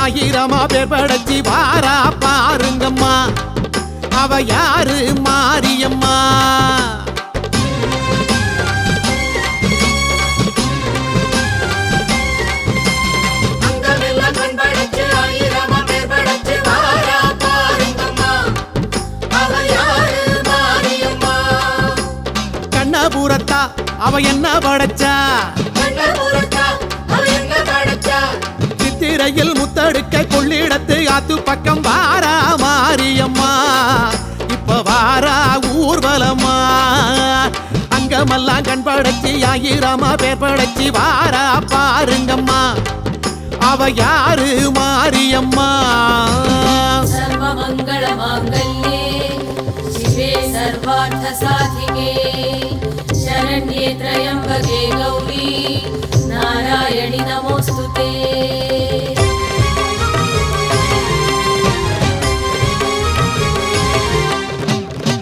ஆயிரமா பேர் படைச்சி வாரா பாருங்கம்மா அவ யாரு மாரியம்மா கண்ணபுரத்தா அவ என்ன படைச்சா சித்திரையில் முத்தடுக்க கொள்ளிடத்து ஆத்து பக்கம் வாரா மாரியம்மா இப்ப வாரா ஊர்வலம்மா அங்கமெல்லாம் கண் படைச்சி ஆயிரமா பேர் படைச்சி வாரா பாருங்கம்மா அவ யாரு மாரியம்மா சர்வமங்கள மாங்கல்யே சிவே சர்வார்த்த சாதிகே शरण्ये त्र्यंबके गौरी नारायणि नमोस्तुते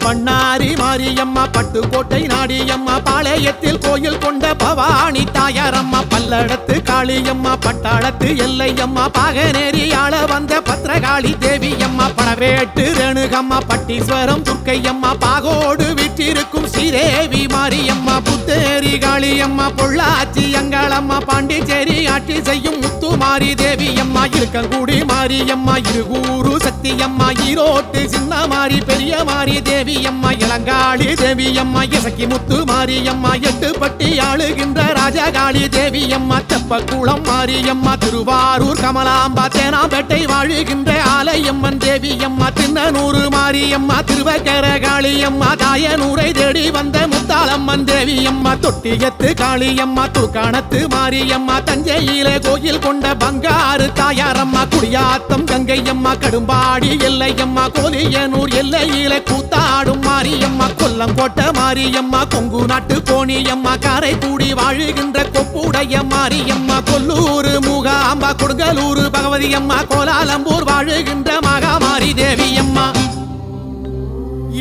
பண்ணாரி மாரியம்மா பட்டுக்கோட்டை நாடியம்மா பாளையத்தில் கோயில் கொண்ட பவானி தாயாரம்மா பல்லடத்து காளியம்மா பட்டாளத்து எல்லையம்மா பாகனேரி ஆள வந்த பத்ரகாளி தேவியம்மா பழவேட்டு ரேணுகம்மா பட்டீஸ்வரம் துர்க்கையம்மா பாகோடு வீற்றிருக்கும் ஸ்ரீதேவி மாரியம்மா புத்தேரி காளியம்மா பொள்ளாச்சி அங்காளம்மா பாண்டிச்சேரி ஆட்சி செய்யும் முத்துமாரி தேவியம்மா இருக்கங்குடி மாரியம்மா இருகூரு சக்தியம்மா ஈரோட்டு சின்ன மாரி பெரிய மாரி தேவி அம்மா இளங்காளி தேவி அம்மா இசக்கி முத்து மாரியம்மா எட்டுப்பட்டி ஆளுகின்ற ராஜகாளி தேவி அம்மா தெப்பக்குளம் மாரியம்மா திருவாரூர் கமலாம்பா தேனாம்பேட்டை வாழுகின்ற ஆலயம்மன் தேவி அம்மா திண்ணனூர் மாரியம்மா திருவக்கர காளியம்மா தாயனூரை தேடி வந்த முத்தாளம்மன் தேவி அம்மா தொட்டியத்து காளியம்மா துர்காணத்து மாரியம்மா தஞ்சையிலே கோயில் கொண்ட பங்காரு தாயாரம்மா குடியாத்தம் கங்கையம்மா கடும்பாடி எல்லையம்மா கோலியனூர் எல்லையிலே கூத்தாடும் மாரியம்மா கொல்லங்கோட்டை மாரியம்மா கொங்கு நாட்டு கோணியம்மா காரைக்குடி வாழுகின்ற கொப்புடைய மாரியம்மா கொல்லூர் மூகாம்பா கொடுங்கலூர் பகவதி அம்மா கோலாலம்பூர் வாழுகின்ற மகாமாரி தேவியம்மா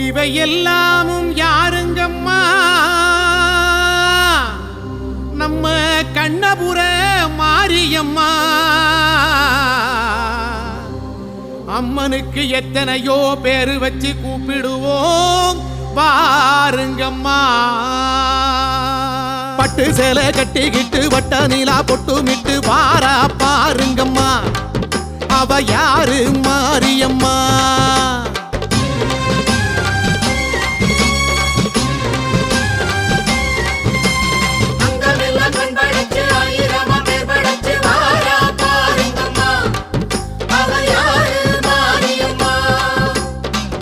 இவையெல்லாமும் யாருங்கம்மா நம்ம கண்ணபுர மாரியம்மா அம்மனுக்கு எத்தனையோ பேரு வச்சு கூப்பிடுவோம் பாருங்கம்மா பட்டு சேலை கட்டிக்கிட்டு வட்ட நீலா பொட்டுமிட்டு வாரா பாருங்கம்மா அவ யாரு மாரியம்மா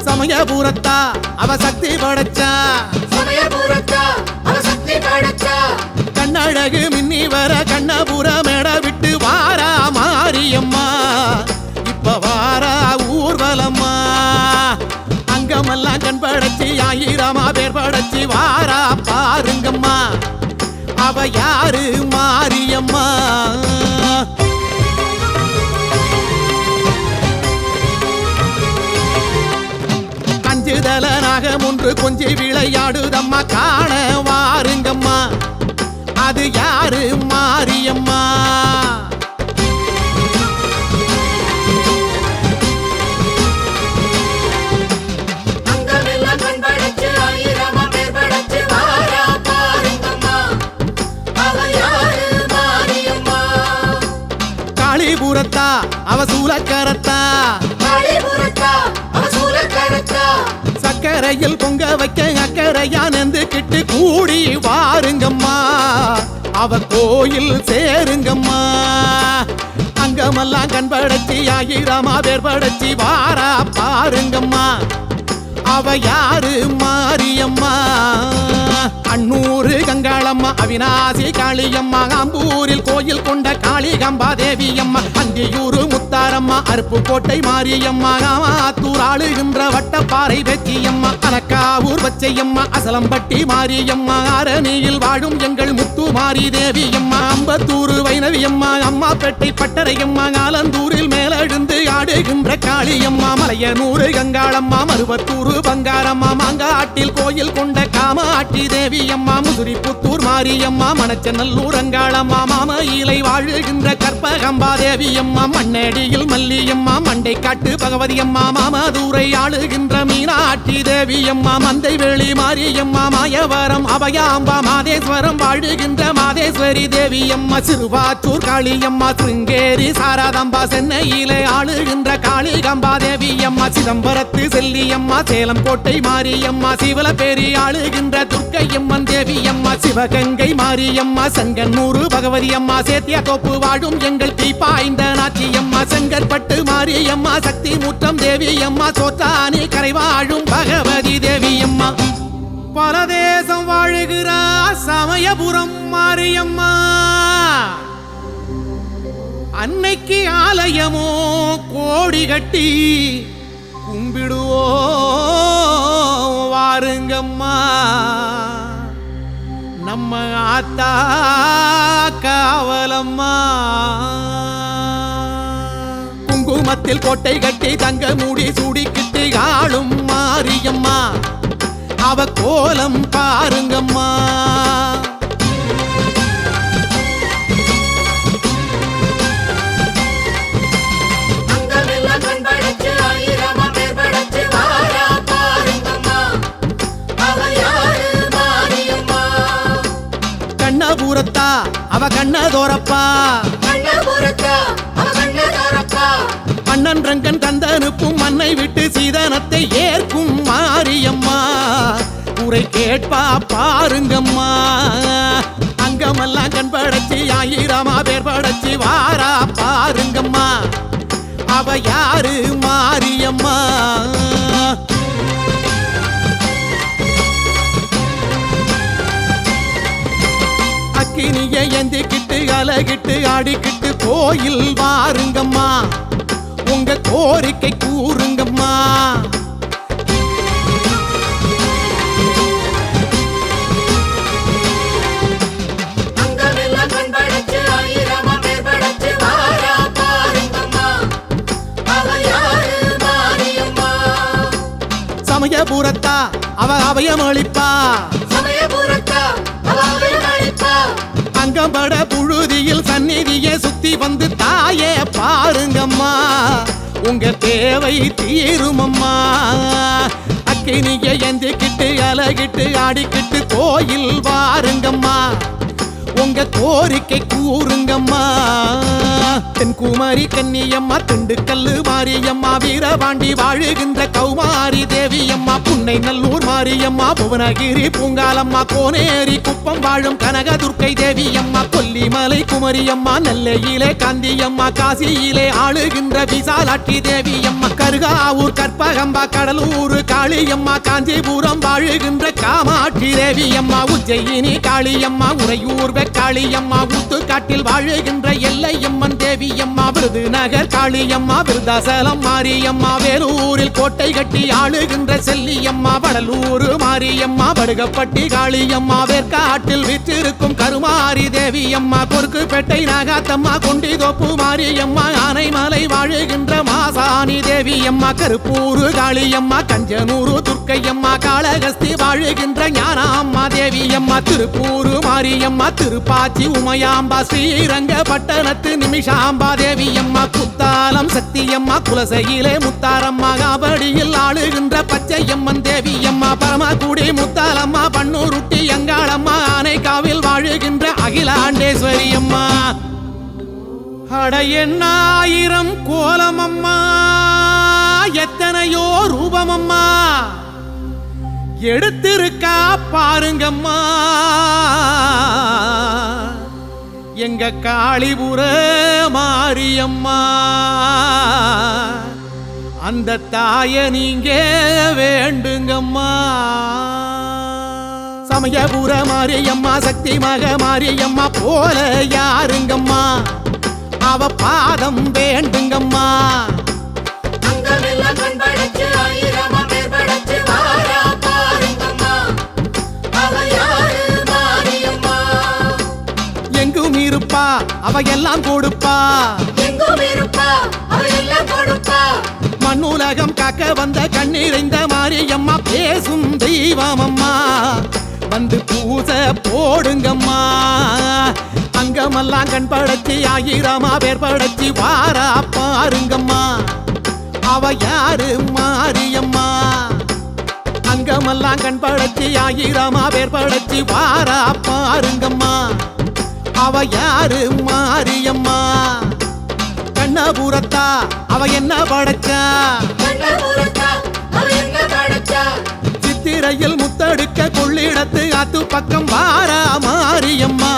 சமயபுரத்தா அவ சக்தி படைச்சா கண்ணழகு மின்னி வர கண்ணபுர மேட விட்டு வாரா மாரியம்மா இப்ப வாரா ஊர்வலம்மா அங்கமெல்லாம் கண் படைச்சி ஆயிரமா பேர் படைச்சி வாரா பாருங்கம்மா அவ யாரு மாரியம்மா நாகம் ஒன்று கொஞ்சி விளையாடுதம்மா காண வாருங்கம்மா அது யாரு மாரியம்மா காளிபுரத்தா அவ சூலக்கரத்தா சக்கரையில் பொங்க வைக்க அக்கறையா நெந்துக்கிட்டு கூடி வாருங்கம்மா அவ கோயில் சேருங்கம்மா அங்கமெல்லாம் கண் படைச்சி ஆயிரமா பேர் படைச்சி வாரா பாருங்கம்மா அவ யாரு மாரியம்மா அன்னூரு கங்காளம்மா அவிநாசி காளியம்மா ஆம்பூரில் கோயில் கொண்ட காளிகம்பா தேவியம்மா அந்தியூரு முத்தாரம்மா அருப்புக்கோட்டை மாரியம்மா ஆத்தூர் ஆளுகின்ற வட்டப்பாறை வெச்சியம்மா அலக்காவூர் பச்சையம்மா அசலம்பட்டி மாரியம்மா அரணியில் வாழும் எங்கள் முத்து மாரி தேவியம்மா அம்பத்தூர் வைணவியம்மா அம்மாப்பேட்டை பட்டறையம்மா ஆலந்தூரில் மேலெழுந்து ஆடுகின்ற காளியம்மா மலையனூர் கங்காளம்மா மருவத்தூர் பங்காரம்மா மாங்காட்டில் கோயில் கொண்ட காமாட்சி தேவியம்மா முதுரிப்புத்தூர் மாரியம்மா மணச்சநல்லூர் அங்காளம்மா மாமயிலை வாழுகின்ற கற்பகம்பா தேவியம்மா மண்ணேடியில் மல்லியம்மா மண்டை காட்டு பகவதியம்மா மாமதுரை ஆளுகின்ற மீனாட்சி தேவியம்மா மந்தைவேளி மாரியம்மா மாயவரம் அபயாம்பா மாதேஸ்வரம் வாழுகின்ற மாதேஸ்வரி தேவியம்மா சிறுவாச்சூர் காளியம்மா சிருங்கேரி சாரதாம்பா சென்னையிலே ஆளுகின்ற காளிகம்பா தேவியம்மா சிதம்பரத்து செல்லியம்மா சேலம் கோட்டை மாரியம்மா சிவலப்பேரி ஆளுகின்ற துர்க்கையம்மன் தேவியம்மா சிவகங்கை மாரியம்மா சங்கன்னூர் பகவதியம்மா சேத்தியாத்தோப்பு வாழும் எங்கள் தீப்பாய்ந்த நாச்சியம்மா செங்கற்பட்டு மாரியம்மா சக்தி முற்றம் தேவியம்மா சோற்றானி கரை வாழும் பகவதி தேவியம்மா பரதேசம் வாழுகிறா சமயபுரம் மாரியம்மா அன்னைக்கு ஆலயமோ கோடி கட்டி கும்பிடுவோ வாருங்கம்மா நம்ம ஆத்தா காவலம்மா குங்குமத்தில் கோட்டை கட்டி தங்க மூடி சூடிக்கிட்டு ஆளும் மாரியம்மா அவ கோலம் பாருங்கம்மா கண்ணபுரத்தா அவ கண்ணதோரப்பா அண்ணன் ரங்கன் தந்தனுப்பும் மண்ணை விட்டு சீதனத்தை ஏற்கும் மாரியம்மா உரை கேட்பா பாருங்கம்மா அங்கமெல்லாம் கண் படைச்சி ஆயிரமா பேர் படைச்சி வாரா பாருங்கம்மா அவ யாரு மாரியம்மா அக்கினிய எந்திக்கிட்டு அலகிட்டு ஆடிக்கிட்டு கோயில் வாருங்கம்மா உங்க கோரிக்கை கூறுங்கம்மா சமயபுரத்தா அவ அபயமளிப்பா அங்கம்பட புழுதியில் சந்நிதியை சுத்தி வந்து தாயே பாருங்கம்மா உங்க தேவை தீருமம்மா அக்கினியை எந்திக்கிட்டு அலகிட்டு ஆடிக்கிட்டு கோயில் வாருங்கம்மா உங்க கோரிக்கை கூறுங்கம்மா தென்குமாரி கன்னியம்மா திண்டுக்கல்லு மாரியம்மா வீரபாண்டி வாழுகின்ற கௌமாரி தேவியம்மா புன்னை நல்லூர் மாரியம்மா புவனகிரி பூங்காலம்மா கோனேரி குப்பம் வாழும் கனகதுர்க்கை தேவியம்மா கொல்லிமலை குமரியம்மா நெல்லையிலே காந்தியம்மா காசியிலே ஆளுகின்ற விசாலாட்சி தேவியம்மா கருகாவூர் கற்பகம்பா கடலூர் காளியம்மா காஞ்சிபுரம் வாழுகின்ற காமாட்சி தேவியம்மா உஜ்ஜயினி காளியம்மா உறையூர் காளியம்மா ஊத்துக்காட்டில் வாழுகின்ற எல்லையம்மன் தேவியம்மா விருதுநகர் காளியம்மா விருதாசலம் மாரியம்மா வேலூரில் கோட்டை கட்டி ஆளுகின்ற செல்லியம்மா வடலூர் மாரியம்மா படுகப்பட்டி காளியம்மா வேற்காட்டில் விற்றிருக்கும் கருமாரி தேவியம்மா பொறுக்குப்பேட்டை நாகாத்தம்மா கொண்டிதோப்பு மாரியம்மா ஆனைமலை வாழுகின்ற மாசாணி தேவியம்மா கருப்பூர் காளியம்மா கஞ்சனூர் துர்க்கையம்மா காளகஸ்தி வாழுகின்ற ஞானாம்மா தேவியம்மா திருப்பூர் மாரியம்மா திருப்பாச்சி உமையாம்பா ஸ்ரீரங்க பட்டணத்து நிமிஷாம்பா தேவியம்மா குத்தாலம் சத்தியம்மா குலசையிலே முத்தாரம்மா காபடியில் ஆளுகின்ற பச்சையம்மன் தேவியம்மா பரமக்குடி முத்தாலம்மா பன்னூருட்டி அங்காளம்மா ஆனைக்காவில் வாழுகின்ற அகிலாண்டேஸ்வரி அம்மா அட எண்ணாயிரம் கோலமம்மா எத்தனையோ ரூபமம்மா எடுத்திருக்கா பாருங்கம்மா எங்க காளிபுர மாரியம்மா அந்த தாய நீங்க வேண்டுங்கம்மா சமயபுர மாரியம்மா சக்தி மக மாரியம்மா போல யாருங்கம்மா அவ பாதம் வேண்டுங்கம்மா அங்கமெல்லாம் கண் படைச்சு அவ எல்லாம் கொடுப்பா, எங்கும் இருப்பா, அவ எல்லாம் கொடுப்பா. மண்ணுலகம் காக்க வந்த கண்ணீரைந்த மாரியம்மா பேசும் தெய்வமம்மா, வந்து பூச போடுங்கம்மா. அங்கமெல்லாம் கண் படைச்சி ஆயிரமா பேர் படைச்சி வாரா பாருங்கம்மா, அவ யாரு மாரியம்மா. அங்கமெல்லாம் கண் படைச்சி ஆயிரமா பேர் படைச்சி வாரா பாருங்கம்மா, அவ யாரு மாரியம்மா. கண்ணபுரத்தா அவ என்ன படைச்சா, கண்ணபுரத்தா, அவ என்ன படைச்சா. சித்திரையில் முத்தடுக்க கொள்ளிடத்து அத்து பக்கம் வாரா மாரியம்மா,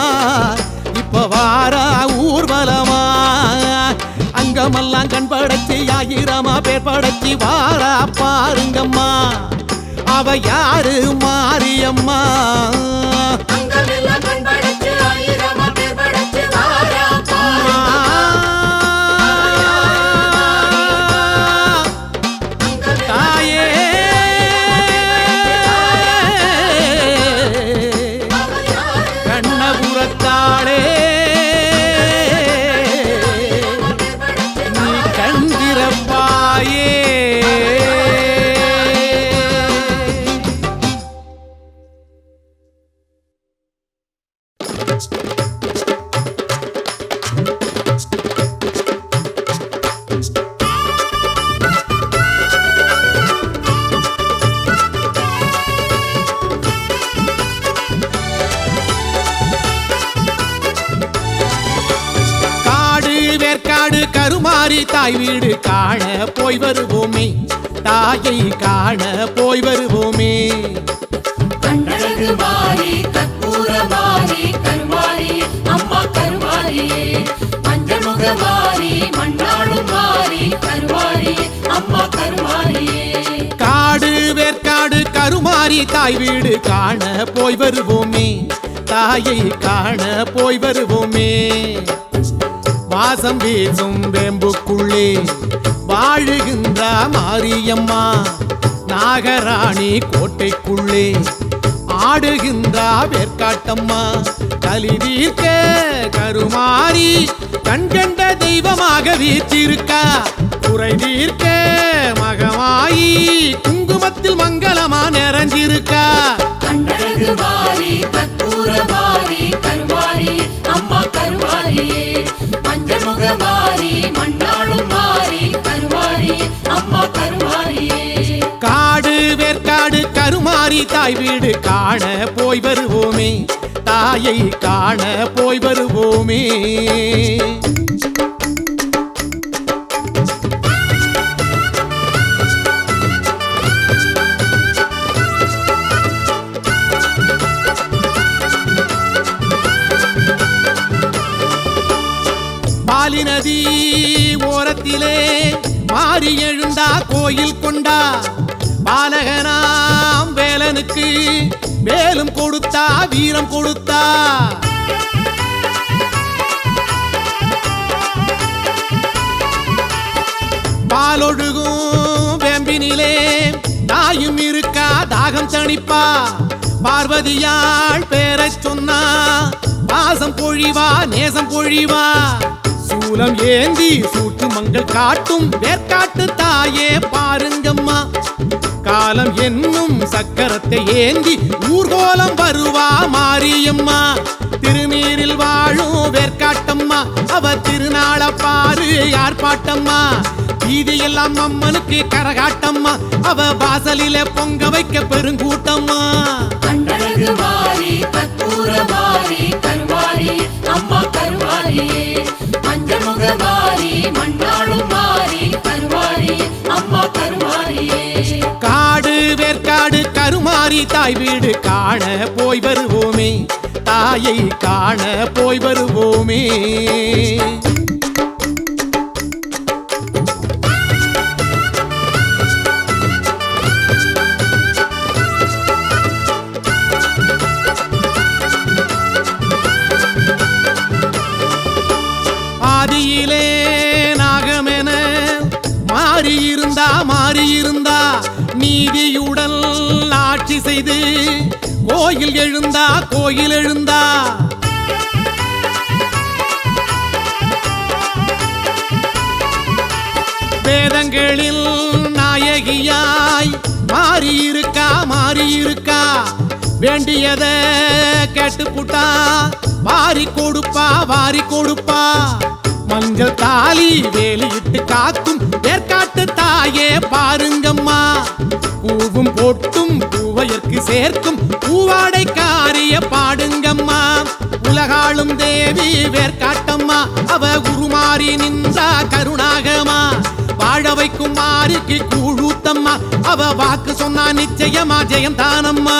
இப்ப வாரா ஊர்வலமா. அங்கமெல்லாம் கண் படைச்சி ஆயிரமா பேர் படைச்சி வாரா பாருங்கம்மா, அவ யாரு மாரியம்மா. அங்கமெல்லாம் கண் படைச்சு ஆயிரமா பேர் படைச்சு வாரா தாயே கண்ணபுரத்தாளே, நீ கண்டிரப்பாயே. காடு வேற்காடு கருமாரி தாய் வீடு காண போய் வருவோமே, தாயை காண போய் வருவோமே. கண்ணழகு மாறி கற்பூர மாறி கருமாரி அம்மா கருமாரியே. மஞ்சமுக மாறி மண்ணாளும் மாறி கருமாரி அம்மா கருமாரியே. காடு வேற்காடு கருமாரி தாய் வீடு காண போய் வருவோமே, தாயை காண போய் வருவோமே. வாசம் வீசும் வேம்புக்குள்ளே வாழுகின்ற மாரியம்மா, நாகராணி கோட்டைக்குள்ளே ஆடுகின்ற வேற்காட்டம்மா. கலிதீர்க்க கருமாரி கண்கண்ட தெய்வமாக வீற்றிருக்கா, குறை தீர்க்க மகமாயி குங்குமத்தில் மங்களமா நிறைஞ்சிருக்கா. கண்ணழகு மாறி கற்பூர மாறி கருமாரி அம்மா கருமாரியே. மஞ்சமுக மாறி மண்ணாளும் மாறி கருமாரி அம்மா கருமாரியே. காடு வேற்காடு கருமாரி தாய் வீடு காண போய் வருவோமே, தாயை காண போய் வருவோமே. பாலி நதி ஓரத்திலே மாறி எழுந்தா கோயில் கொண்டா, பாலகனாம் வேலனுக்கு வேலும் கொடுத்தா வீரம் கொடுத்தா. பாலொழுகும் வேம்பினிலே தாயும் இருக்கா தாகம் தணிப்பா. பார்வதியாள் பேரச் சொன்னா பாசம் பொழிவா நேசம் பொழிவா. சூலம் ஏந்தி சூட்டு மங்கள் காட்டும் வேற்காட்டு தாயே பாருங்கம்மா, காலம் என்னும் சக்கரத்தை ஏந்தி ஊர்கோலம் வருவா மாரியம்மா. திருநீரில் வாழும் வேற்காட்டம்மா, அவ திருநாள பாரு ஆர்ப்பாட்டம்மா. வீதியெல்லாம் அம்மனுக்கு கரகாட்டம்மா, அவ வாசலில பொங்க வைக்க பெருங்கூட்டம்மா. கண்ணழகு மாறி கற்பூர மாறி கருமாரி அம்மா கருமாரியே. மஞ்சமுக மாறி மண்ணாளும் மாறி கருமாரி அம்மா கருமாரியே. காடு வேற்காடு கருமாரி தாய் வீடு காண போய் வருவோமே, தாயை காண போய் வருவோமே. ஆதியிலே நாகமென மாறியிருந்தா நீதியுடன் ஆட்சி செய்து கோயில் எழுந்தா. எங்களில் நாயகியாய் மாறியிருக்கா வேண்டியத கேட்டுப்புட்டா வாரி கொடுப்பா மஞ்சள் தாலி வேலியிட்டு காக்கும் ஏற்காட்டு தாயே பாருங்கம்மா பூவும் போட்டும் பூவையற்கு சேர்க்கும் பூவாடைக்காரிய பாடுங்கம்மா உலகாளும் தேவி வேர்காட்டம்மா அவ உருமாறி நின்றா கருணாகமா வாழ வைக்கும் மாறிக்கு கூழூத்தம்மா அவ வாக்கு சொன்னா நிச்சயமா ஜெயந்தானம்மா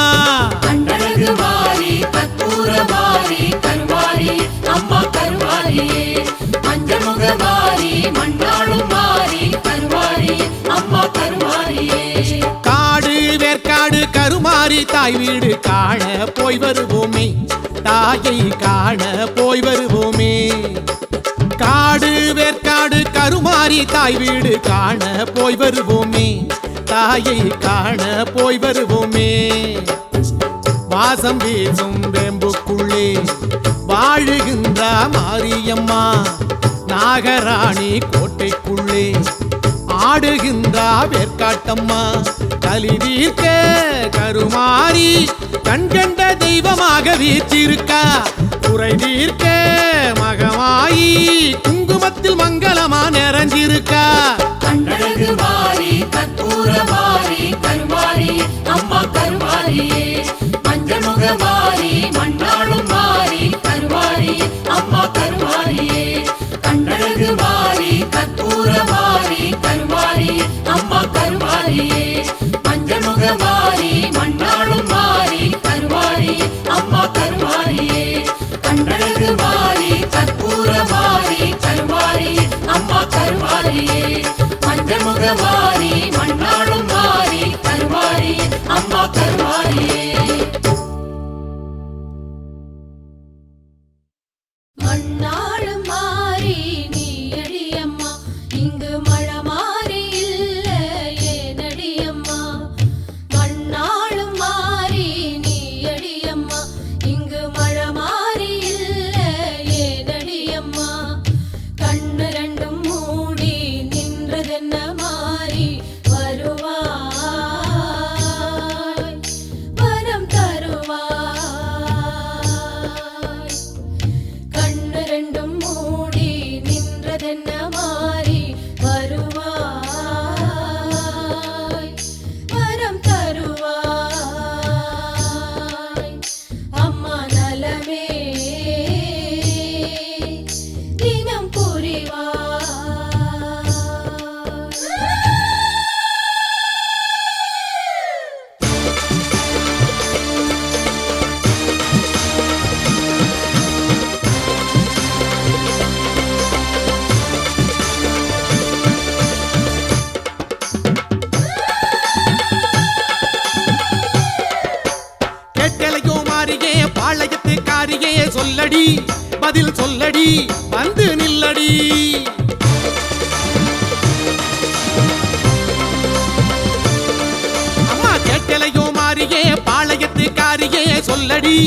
கண்ணழகு வாரி கற்பூர வாரி கருவாரி அம்மா கருவாரியே மஞ்சமுக வாரி மண்ணாளும் வாரி கருவாரி அம்மா கருவாரியே காடு வேர்க்காடு கருமாரி தாய் வீடு காண போய் வருவோமே தாயை காண போய் வருவோமே காடு வேர்க்காடு கருமாரி தாய் வீடு காண போய் வருவோமே தாயை காண போய் வருவோமே வாசம் வீசும் வேம்புக்குள்ளே வாழுகின்ற மாரியம்மா நாகராணி கோட்டைக்குள்ளே ஆடுகின்ற வேர்க்காட்டம்மா கலிதீர்க்க கருமாரி கண்கண்ட தெய்வமாக வீற்றிருக்கா குறை தீர்க்க மகமாயி குங்குமத்தில் மங்களமா நிறைஞ்சிருக்கா கண்ணழகு வாரி கற்பூர வாரி கருவாரி அம்மா கருவாரியே மஞ்சமுக வாரி மண்ணாளும் வாரி கருவாரி அம்மா கருவாரியே கண்ணழகு வாரி கற்பூர வாரி கருவாரி அம்மா கருவாரியே மஞ்சமுக வாரி மண்ணாளும் வாரி கருவாரி அம்மா கருவாரியே கண்ணழகு வாரி கற்பூர வாரி கருவாரி அம்மா கருவாரியே மஞ்சமுக வாரி மண்ணாளும் வாரி கருவாரி அம்மா கருவாரியே மண்ணாளும் மாறி நீ அடியம்மா இங்கு மழை மாறி இல்ல ஏனடியம்மா மண்ணாளும் மாறி நீ அடியம்மா இங்கு மழை மாறி இல்ல ஏனடியம்மா கண்ணு ரெண்டும் மூடி நின்றதென்ன மாறி வருவாய் வரம் தருவாய் கண்ணு ரெண்டும் மூடி நின்றதென்ன மாறி வருவாய் வரம் தருவாய் அம்மா நலமே தினம் புரிவாய் கேட்கலையோ மாறியே பாளையத்து காரியே சொல்லடி பதில் சொல்லடி வந்து நில்லடி அம்மா கேட்கலையோ மாறியே பாளையத்து காரியே சொல்லடி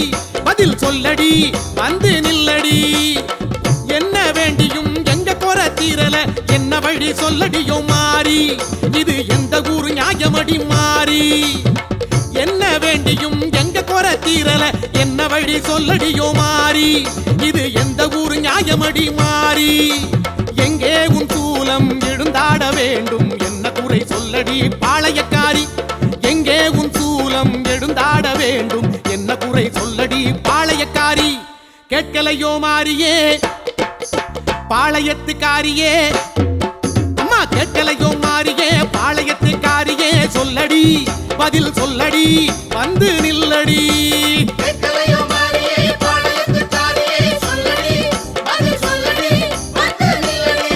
பதில் சொல்லடி வந்து நில்லடி என்ன வேண்டியும் எங்க குறை தீரல என்ன வழி சொல்லடியோ மாறி இது எந்த ஊரு நியாயமடி மாறி என்ன வேண்டியும் எங்க குறை தீரல என்ன வழி சொல்லடியோ மாறி இது எந்த ஊரு நியாயமடி மாறி எங்கே உன் சூலம் எழுந்தாட வேண்டும் என்ன குறை சொல்லடி பாளையக்காரி எங்கே உன் சூலம் எழுந்தாட வேண்டும் என்ன குறை சொல்லடி பாளையக்காரி கேட்கலையோ மாறியே பாளையத்துக்காரியே அம்மா கேட்கலையோ மாறியே பாளையத்துக்காரியே சொல்லடி பதில் சொல்லடி வந்து நில்லடி கேட்கலையோ மாரியே பாளையத்துக்காரியே சொல்லடி பதில் சொல்லடி வந்து நில்லடி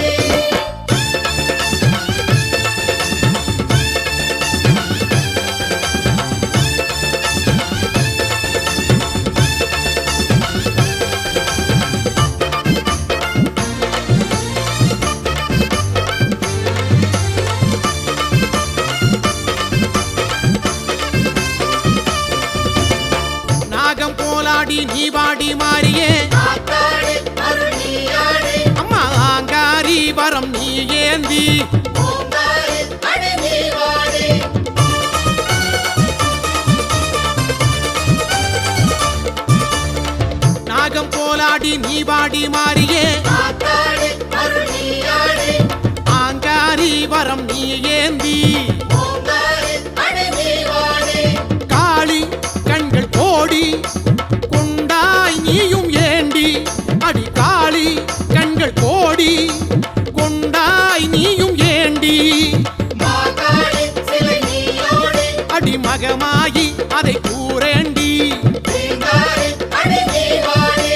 நாகம் போலாடி நீ வாடி மாறியே ஆத்தாடி அருள் நீயாடி அம்மா ஆங்காரி வரம் நீ ஏந்தி ஓங்கார அடி நீ வாடி மாறியே ஆத்தாடி அருள் நீயாடி ஆங்காரி வரம் நீ ஏந்தி ஓங்காரி அடி நீ வாடி காளி கண்கள் கோடி கொண்டாய் நீயும் ஏண்டி அடி காளி கண்கள் கோடி கொண்டாய் நீயும் ஏண்டி மாகாளி சிலை நீயோடி அடி மகமாயி அதை கூறேண்டி தீங்காரி அடி நீ வாடி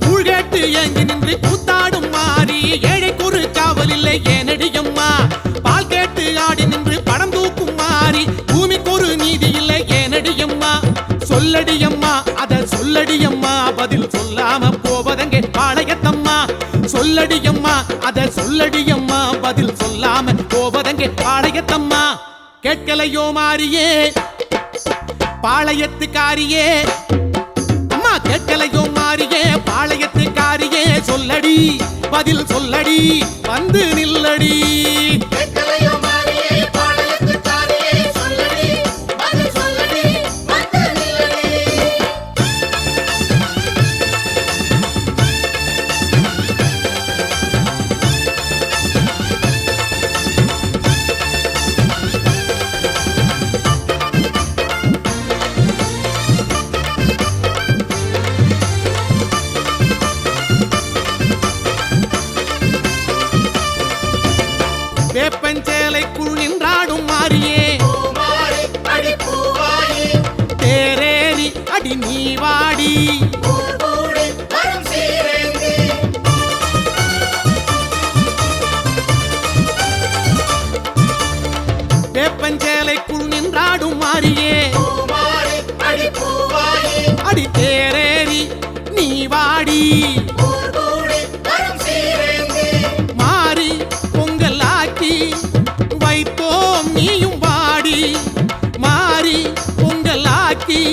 கூழ்கேட்டு ஏங்கி நின்று கூத்தாடும் மாறி ஏழை குறு காவல் இல்லை ஏனடியம்மா பால் கேட்டு ஆடி நின்று படம் தூக்கும் மாறி பூமிக்கு ஒரு நீதி இல்லை ஏனடியம்மா சொல்லடியம்மா அத சொல்லடியம்மா பதில் சொல்லாம போவதங்கே பாளையத்தம்மா சொல்லடியம்மா அத சொல்லடியம்மா பதில் சொல்லாம போவதங்கே பாளையத்தம்மா கேட்கலையோ மாறியே பாளையத்துக்காரியே அம்மா கேட்கலையோ மாறியே பாளையத்துக்காரியே சொல்லடி பதில் சொல்லடி வந்து நில்லடி கேட்கலையோ மாறியே பாளையத்துக்காரியே சொல்லடி பதில் சொல்லடி வந்து நில்லடி வேப்பஞ்சேலைக்குள் நின்றாடும் மாறியே பூமாரி அடி பூவாயி தேரேறி அடி நீ வாடி பூர் கூடி வரும் சீரேந்தி வேப்பஞ்சேலைக்குள் நின்றாடும் மாறியே பூமாரி அடி பூவாயி அடி தேரேறி நீ வாடி பூர் கூடி வரும் சீரேந்தி மாறி பொங்கல் ஆக்கி வைத்தோம் நீயும் வாடி மாறி பொங்கல் ஆக்கி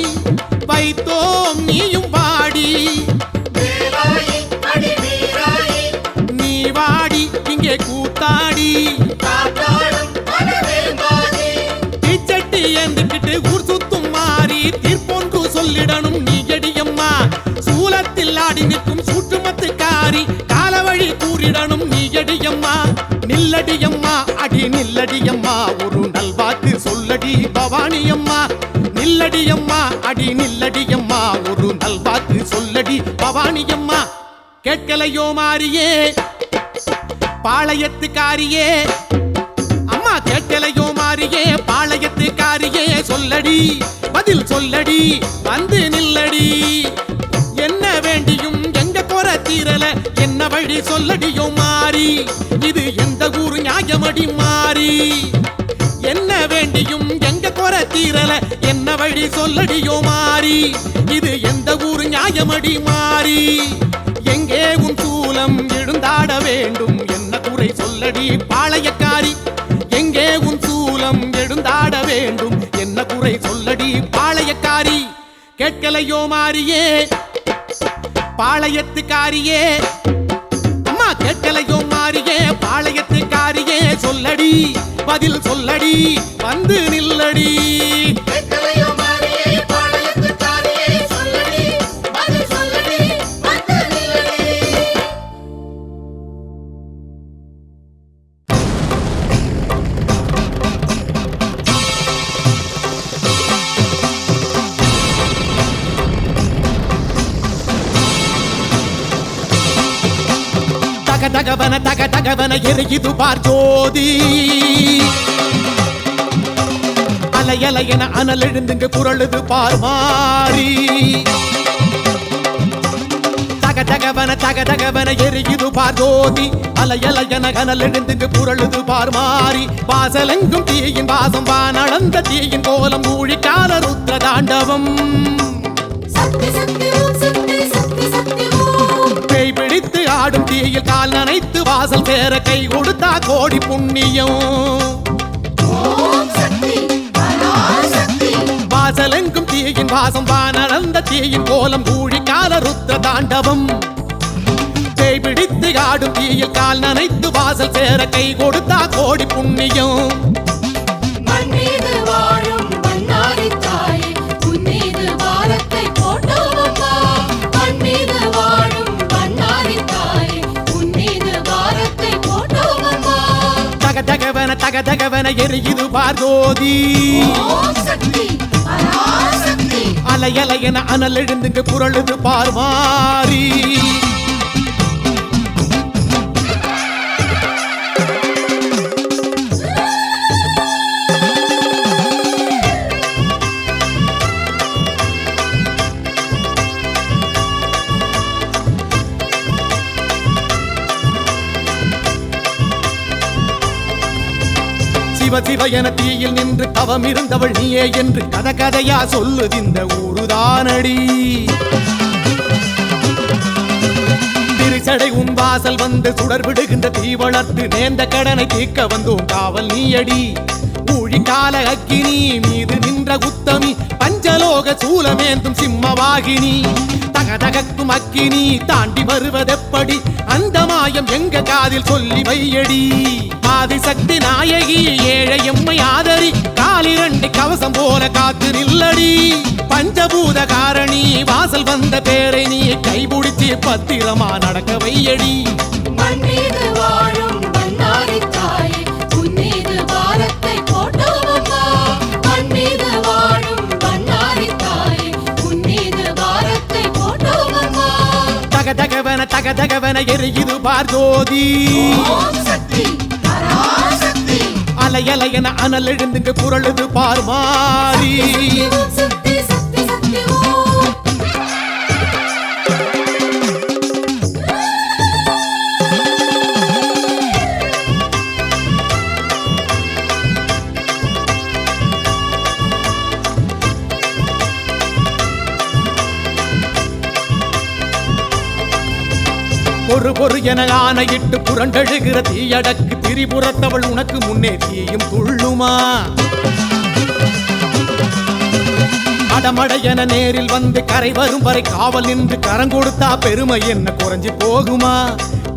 வைத்தோம் நீயும் வாடி வேலாயி அடி வீராயி நீ வாடி இங்கே கூத்தாடி காத்தாடும் மனவேம்பாதி தீச்சட்டி ஏந்துக்கிட்டு ஊர் சுத்தும் மாறி தீர்ப்பொன்று சொல்லிடணும் நீ எடியம்மா சூலத்தில் ஆடி நிற்கும் சூற்றுமத்துக்காரி காலவழி கூறிடணும் நீ எடியம்மா நில்லடியம்மா அடி நில்லடியம்மா ஒரு நல்வாக்கு சொல்லடி பவானியம்மா நில்லடியம்மா அடி நில்லடியம்மா ஒரு நல்வாக்கு சொல்லடி பவானியம்மா கேட்கலையோ மாறியே பாளையத்துக்காரியே அம்மா கேட்கலையோ மாறியே பாளையத்துக்காரியே சொல்லடி பதில் சொல்லடி வந்து நில்லடி என்ன வேண்டியும் எங்க போற தீரல என்ன வழி சொல்லடியோ மாறி இது எந்த ஊரு நியாயமடி மாறி என்ன வேண்டியும் எங்க குறை தீரல என்ன வழி சொல்லடியோ மாறி இது எந்த ஊரு நியாயமடி மாறி எங்கே உன் சூலம் எழுந்தாட வேண்டும் என்ன குறை சொல்லடி பாளையக்காரி எங்கே உன் சூலம் எழுந்தாட வேண்டும் என்ன குறை சொல்லடி பாளையக்காரி கேட்கலையோ மாறியே பாளையத்துக்காரியே அம்மா கேட்கலையோ மாறியே பாளையத்துக்காரியே சொல்லடி பதில் சொல்லடி வந்து நில்லடி கேட்கலையோ மாறியே பாளையத்துக்காரியே சொல்லடி பதில் சொல்லடி வந்து நில்லடி தக தகவன எரியுது பார் ஜோதி அலையலையன அனல் எழுந்துங்க குரழுது பார் மாறி தக தகவன எரியுது பார் ஜோதி அலையலையன அனல் எழுந்துங்க குரழுது பார் மாறி வாசலெங்கும் தீயின் வாசம் வானளந்த தீயின் கோலம் ஊழிக்கால ருத்ர தாண்டவம் சக்தி சக்தி ஓம் சக்தி சக்தி சக்தி ஓம் பேய் பிடித்து ஆடும் தீயில் கால் நனைத்து வாசல் சேர கை கொடுத்தா கோடி புண்ணியம் ஓம் சக்தி பராசக்தி வாசலெங்கும் தீயின் வாசம் வானளந்த தீயின் கோலம் ஊழிக்கால ருத்ர தாண்டவம் பேய் பிடித்து ஆடும் தீயில் கால் நனைத்து வாசல் சேர கை கொடுத்தா கோடி புண்ணியம் மண் மீது வாழும் மன்னாரி தாயே உன் மீது பாரத்தை போட்டோம் அம்மா மண் மீது வாழும் தகதகவன எரியுது பார்ஜோதி ஓம் சக்தி பராசக்தி அலையலையன அனல் எழுந்துங்க புரளுது பார்மாரி சிவ சிவ என தீயில் நின்று தவம் இருந்தவள் நீயே என்று கத கதையா சொல்லுது இந்த ஊருதானடி திருச்சடை உன் வாசல் வந்து சுடர் விடுகின்ற தீ வளர்த்து நேர்ந்த கடனை தீர்க்க வந்தோம் காவல் நீயடி ஊழிக்கால அக்கினி மீது நின்ற உத்தமி பஞ்சலோக சூலமேந்தும் சிம்மவாகினி தகதகக்கும் அக்கினி தாண்டி வருவதெப்படி அந்த மாயம் எங்க காதில் சொல்லி வையடி ஆதிசக்தி நாயகி ஏழை எம்மை ஆதரி காலிரண்டி கவசம் போல காத்து நில்லடி பஞ்சபூத காரணி வாசல் வந்த பேரை நீ கைபிடிச்சு பத்திரமா நடக்க வையடி மண் மீது வாழும் பண்டாரி தாயே உன் மீது பாரத்தை போட்டோமம்மா மண் மீது வாழும் பண்டாரி தாயே உன் மீது பாரத்தை போட்டோமம்மா தகதகவன எரியுது பார்ஜோதி ஓம் சக்தி பராசக்தி அலையலையன அனல் எழுந்துங்க புரளுது பார்மாரி ஓம் சக்தி சக்தி சக்தி ஓம் பொறு என ஆணையிட்டு புரண்டழுகிற தீயடக்கு திரிபுரத்தவள் உனக்கு முன்னே தீயும் துள்ளுமா அடமட என நேரில் வந்து கரை வரும் வரை காவல் நின்று கரங்கொடுத்தா பெருமை என்ன குறைஞ்சு போகுமா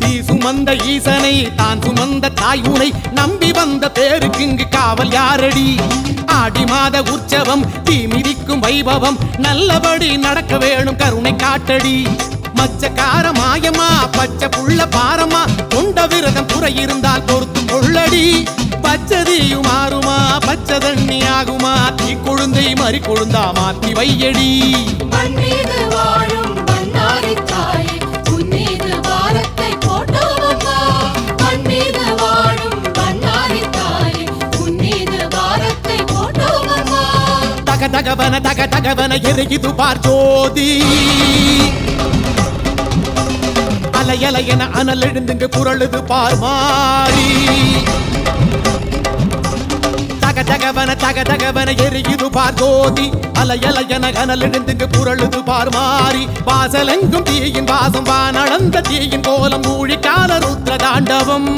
தீ சுமந்த ஈசனை தான் சுமந்த தாய் உனை நம்பி வந்த பேருக்கு இங்கு காவல் யாரடி ஆடி மாத உற்சவம் தீ மிதிக்கும் வைபவம் நல்லபடி நடக்க வேணும் கருணை காட்டடி மச்சக்கார மாயமா பச்சை புள்ள பாரமா கொண்ட விரதம் குறை இருந்தால் பொறுத்து கொள்ளடி பச்சதியும் மாறுமா பச்சை தண்ணி ஆகுமா தீ கொழுந்தை மறி கொழுந்தா மாத்தி வையடி மண் மீது வாழும் பண்டாரி தாயே உன் மீது பாரத்தை போட்டோமம்மா மண் மீது வாழும் பண்டாரி தாயே உன் மீது பாரத்தை போட்டோமம்மா தகதகவன எரியுது பார்ஜோதி அலையலையன அனல் எழுந்துங்க புரளுது பார்மாரி தகதகவன எரியுது பார்ஜோதி அலையலையன அனல் எழுந்துங்க புரளுது பார்மாரி வாசலெங்கும் தீயின் வாசம் வானளந்த தீயின் கோலம் ஊழிக்கால ருத்ர தாண்டவம்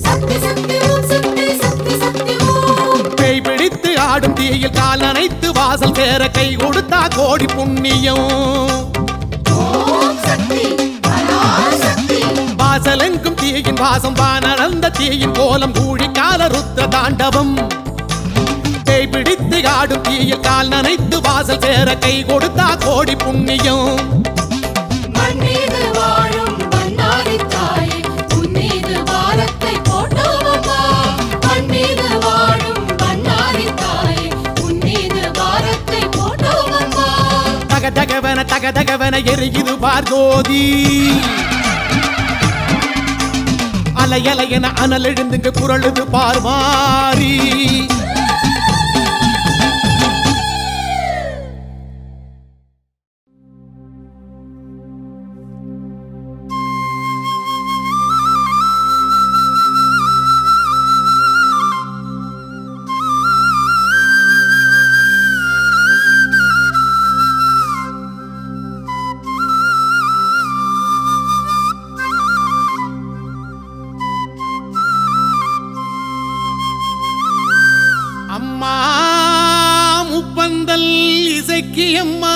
சக்தி சக்தி ஓம் சக்தி சக்தி சக்தி ஓம் பேய் பிடித்து ஆடும் தீயில் கால் நனைத்து வாசல் சேர கை கொடுத்தா கோடி புண்ணியம் ஓம் சக்தி பராசக்தி வாசலெங்கும் தீயின் வாசம் வானளந்த தீயின் கோலம் ஊழிக்கால ருத்ர தாண்டவம் பேய் பிடித்து ஆடும் தீயில் கால் நனைத்து வாசல் சேர கை கொடுத்தா கோடி புண்ணியம் மண் மீது வாழும் பண்டாரி தாயே உன் மீது பாரத்தை போட்டோமம்மா மண் மீது வாழும் பண்டாரி தாயே உன் மீது பாரத்தை போட்டோமம்மா தகதகவன எரியுது பார்ஜோதி அலையலையன அனல் எழுந்துங்க புரளுது பார்மாரி அம்மா முப்பந்தல் இசைக்கு அம்மா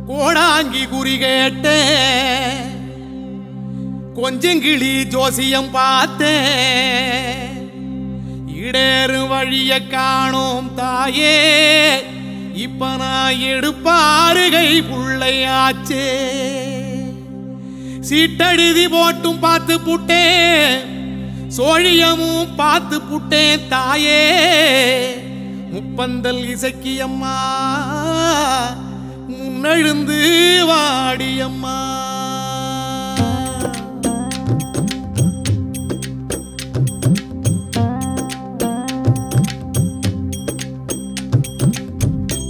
கோடாங்கி குறி கேட்ட கொஞ்சங்கிளி ஜோசியம் பார்த்தேன் இடேறு வழிய காணோம் தாயே இப்ப நான் எடுப்பாருகை புள்ளையாச்சே சீட்டெழுதி போட்டும் பார்த்து புட்டேன் சோழியமும் பார்த்து புட்டேன் தாயே முப்பந்தல் இசக்கியம்மா முன்னெழுந்து வாடியம்மா.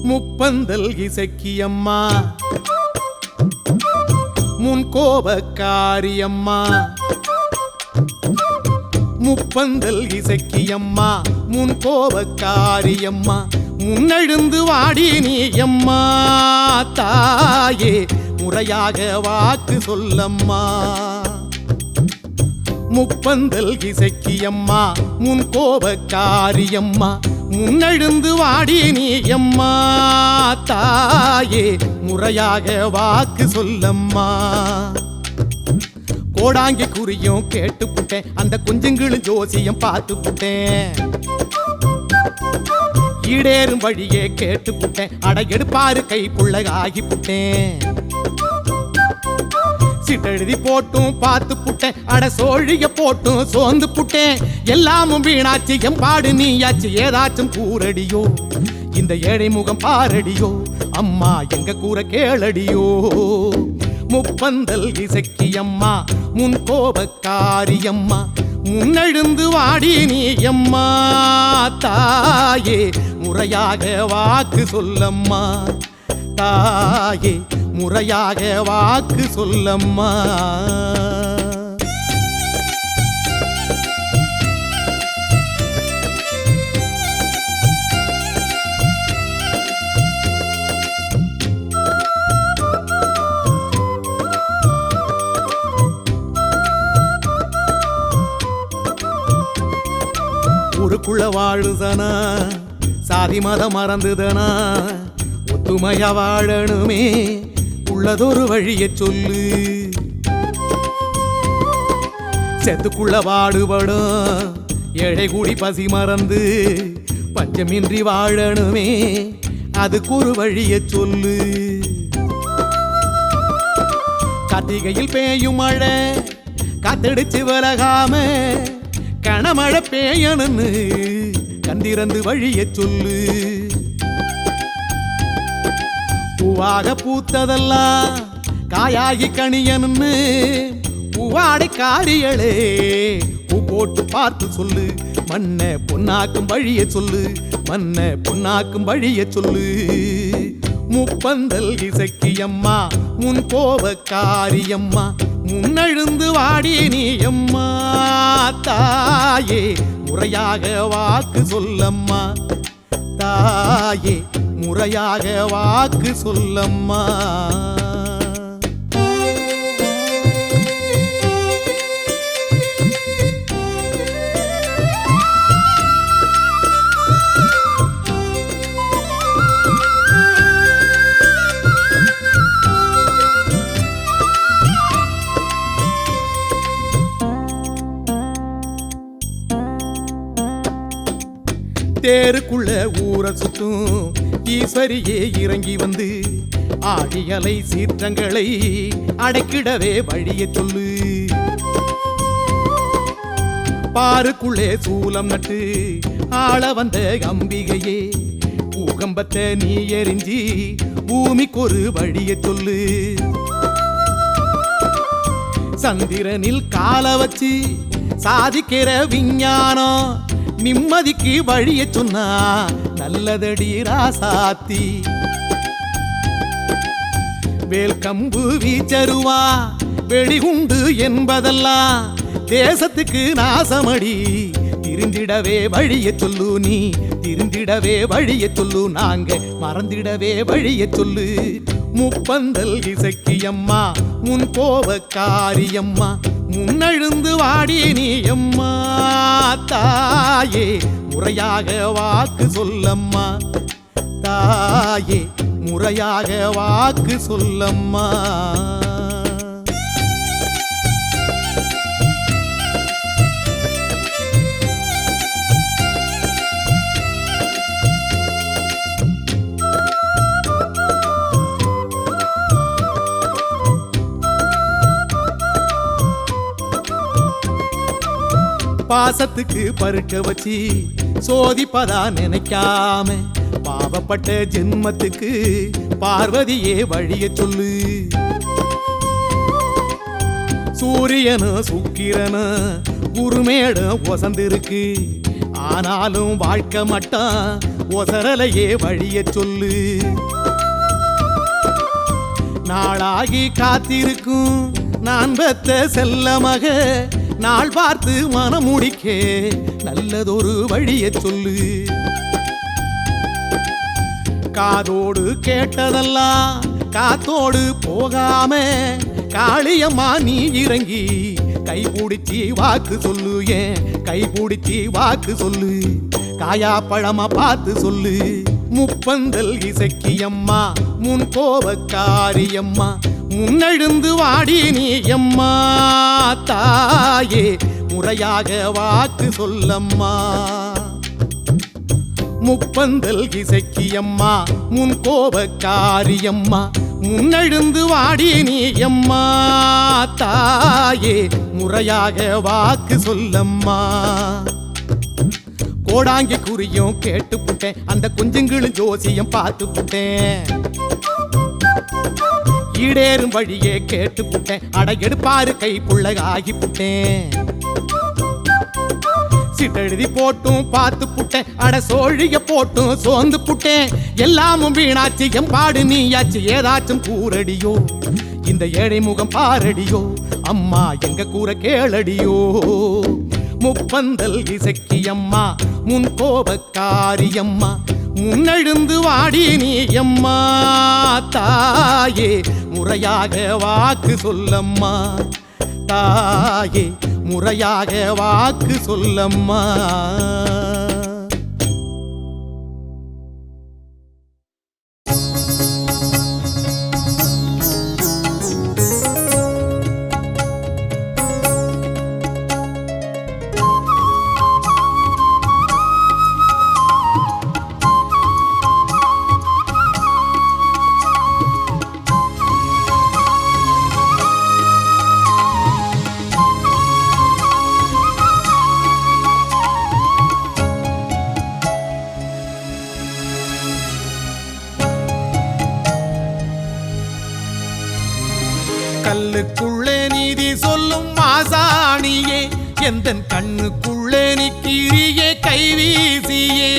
முப்பந்தல் இசக்கியம்மா முன் கோபக்காரியம்மா. முப்பந்தல் இசக்கியம்மா முன் கோபக்காரியம்மா முன்னெழுந்து வாடி நீயம்மா. தாயே முறையாக வாக்கு சொல்லம்மா. முப்பந்தல் இசக்கியம்மா முன் கோபக்காரியம்மா முன்னெழுந்து வாடி நீயம்மா. தாயே முறையாக வாக்கு சொல்லம்மா. கோடாங்கி குறியும் கேட்டு புட்டேன் அந்த குஞ்சுங்களும் ஜோசியம் பார்த்து புட்டேன். ஈடேறும் வழியே கேட்டு புட்டேன் அட எடுப்பாரு கை புள்ளகாகி புட்டேன். சிட்டெழுதி போட்டும் பார்த்து புட்டேன் அட சோழிய போட்டும் சோர்ந்து புட்டேன். எல்லாமும் வீணாச்சு எம்பாடு நீயாச்சு ஏதாச்சும் கூறடியோ இந்த ஏழை முகம் பாரடியோ அம்மா எங்க கூற கேளடியோ. முப்பந்தல் இசக்கியம்மா முன் கோபக்காரியம்மா முன்னெழுந்து வாடி நீயம்மா. தாயே முறையாக வாக்கு சொல்லம்மா. தாயே முறையாக வாக்கு சொல்லம்மா. ஊருக்குள்ள வாழுதனா சாதி மதம் மறந்துதனா ஒத்துமையா வாழணுமே உள்ளதொரு வழிய சொல்லு. செத்துக்குள்ள பாடுபடும் ஏழை கூடி பசி மறந்து பஞ்சமின்றி வாழணுமே அதுக்கு ஒரு வழிய சொல்லு. கார்த்திகையில் பேயும் மழை காத்தடிச்சு விலகாம கனமழை பேயணுன்னு கந்திறந்து வழிய சொல்லு. பூவாக பூத்ததெல்லாம் காயாகி கணியன்னு பூவாடை காரியளே பூ போட்டு பார்த்து சொல்லு. மண்ண பொன்னாக்கும் வழிய சொல்லு. மண்ண பொன்னாக்கும் வழிய சொல்லு. முப்பந்தல் இசக்கியம்மா முன் கோபக்காரியம்மா முன்னெழுந்து வாடி நீயம்மா. தாயே முறையாக வாக்கு சொல்லம்மா. தாயே முறையாக வாக்கு சொல்லம்மா. தேருக்குள்ள ஊர சுத்தும் ஈஸ்வரியே இறங்கி வந்து ஆழியலை சீற்றங்களை அடைக்கிடவே வழிய சொல்லு. பாருக்குள்ளே சூலம் நட்டு ஆள வந்த அம்பிகையே பூகம்பத்தை நீ எரிஞ்சி பூமிக்கொரு வழிய சொல்லு. சந்திரனில் கால வச்சு சாதிக்கிற விஞ்ஞானம் நிம்மதிக்கு வழிய சொன்னா நல்லதடி ராசாத்தி. வேல் கம்பு வீச்சருவா வெடிகுண்டு என்பதெல்லாம் தேசத்துக்கு நாசமடி. திருந்திடவே வழிய சொல்லு. நீ திருந்திடவே வழிய சொல்லு. நாங்க மறந்திடவே வழிய சொல்லு. முப்பந்தல் இசக்கியம்மா முன் கோபக்காரியம்மா முன்னெழுந்து வாடி நீயம்மா. தாயே முறையாக வாக்கு சொல்லம்மா. தாயே முறையாக வாக்கு சொல்லம்மா. பாசத்துக்கு பருக்க வச்சு சோதிப்பதா நினைக்காம பாவப்பட்ட ஜென்மத்துக்கு பார்வதியே வழிய சொல்லு. சூரியனும் சுக்கிரனும் குருமேடும் ஒசந்திருக்கு, ஆனாலும் வாழ்க்கை மட்டும் ஒசரலையே வழிய சொல்லு. நாளாகி காத்திருக்கும் நான் பெத்த செல்ல மக நாள் பார்த்து மனம் முடிக்க நல்லதொரு வழிய சொல்லு. காதோடு கேட்டதெல்லாம் காத்தோடு போகாம காளியம்மா நீ இறங்கி கைபிடிச்சி வாக்கு சொல்லு. ஏன் கைபிடிச்சி வாக்கு சொல்லு, காயா பழமா பார்த்து சொல்லு. முப்பந்தல் இசக்கியம்மா முன் கோபக்காரியம்மா முன்னெழுந்து வாடி நீ எம்மா தாயே முறையாக வாக்கு சொல்லம்மா. முப்பந்தல் இசக்கியம்மா முன் கோபக்காரியம்மா முன்னெழுந்து வாடி நீ எம்மா தாயே முறையாக வாக்கு சொல்லம்மா. கோடாங்கி குறியும் கேட்டு புட்டேன், அந்த குஞ்சுங்களும் ஜோசியம் பார்த்து புட்டேன். ஈடேறும் வழியே கேட்டு புட்டேன், அட எடுப்பாரு கை புள்ளகாகி புட்டேன். சிட்டெழுதி போட்டும் பார்த்து புட்டேன், அட சோழிய போட்டும் சோர்ந்து புட்டேன். எல்லாமும் வீணாச்சு எம்பாடு நீயாச்சு, ஏதாச்சும் கூரடியோ இந்த ஏழை முகம் பாரடியோ, அம்மா எங்க கூற கேளடியோ. முப்பந்தல் இசக்கியம்மா முன் கோபக்காரியம்மா முன்னெழுந்து வாடி நீ எம்மா தாயே முறையாக வாக்கு சொல்லம்மா. தாயே முறையாக வாக்கு சொல்லம்மா. கல்லுக்குள்ளே நீதி சொல்லும் மாசாணியே எந்தன் கண்ணுக்குள்ளே நிக்கிறியே கைவீசியே.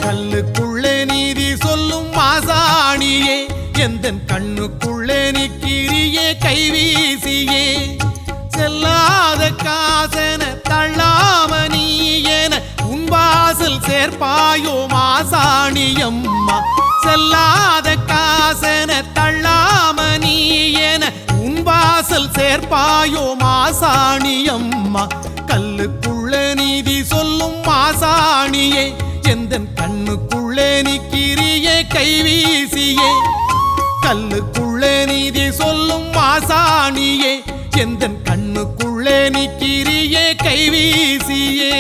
கல்லுக்குள்ளே நீதி சொல்லும் மாசாணியே எந்தன் கண்ணுக்குள்ளே நிக்கிறியே கைவீசியே. செல்லாத காசன தள்ளாம நீ என உன்வாசல் சேர்ப்பாயோ மாசாணியம்மா. செல்லாத காசன தள்ளாம நீ என உன்வாசல் சேர்ப்பாயோ மாசாணியம்மா. கல்லுக்குள்ளே நீதி சொல்லும் மாசாணியே எந்தன் கண்ணுக்குள்ளே நிக்கிறியே கைவீசியே. கல்லுக்குள்ளே நீதி சொல்லும் மாசாணியே எந்தன் கண்ணுக்குள்ளே நிக்கிறியே கைவீசியே.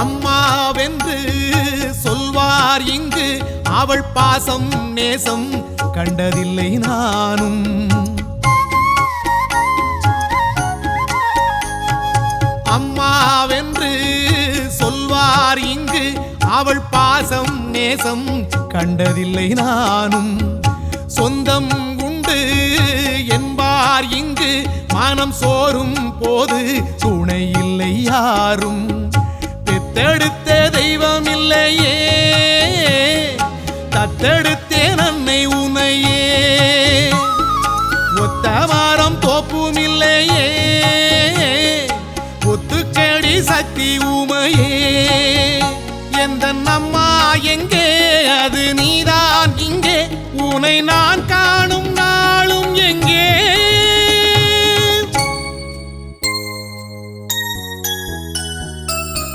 அம்மாவென்று சொல்வார் இங்கு அவள் பாசம் நேசம் கண்டதில்லை நானும். அம்மாவென்று சொல்வார் இங்கு அவள் பாசம் நேசம் கண்டதில்லை நானும். சொந்தம் உண்டு என்பார் இங்கு மனம் சோறும் போது துணை இல்லை யாரும். பெத்தெடுத்த தெய்வம் இல்லையே தத்தெடுத்தேன் அன்னை உனையே. ஒத்த மரம் தோப்பும் இல்லையே ஒத்துக்கடி சக்தி உமையே. உனை நான் காணும் நாளும் எங்கே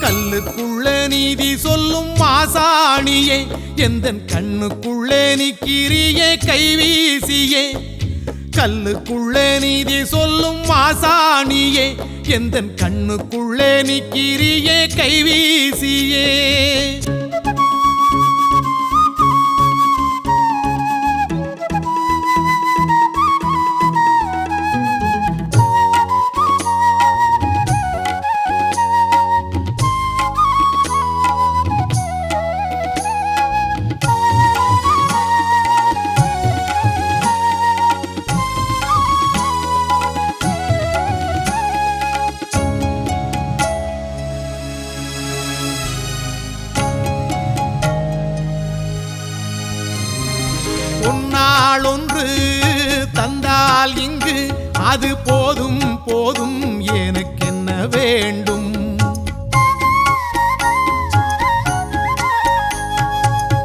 கல்லுக்குள்ள நீதி சொல்லும் மாசாணியே எந்தன் கண்ணுக்குள்ளே நிக்கிறியே கைவீசியே கல்லுக்குள்ளே நீதி சொல்லும் மாசாணியே எந்தன் கண்ணுக்குள்ளே நிக்கிறியே கைவீசியே ஒன்று தந்தால் இங்கு அது போதும் போதும் எனக்கென்ன வேண்டும்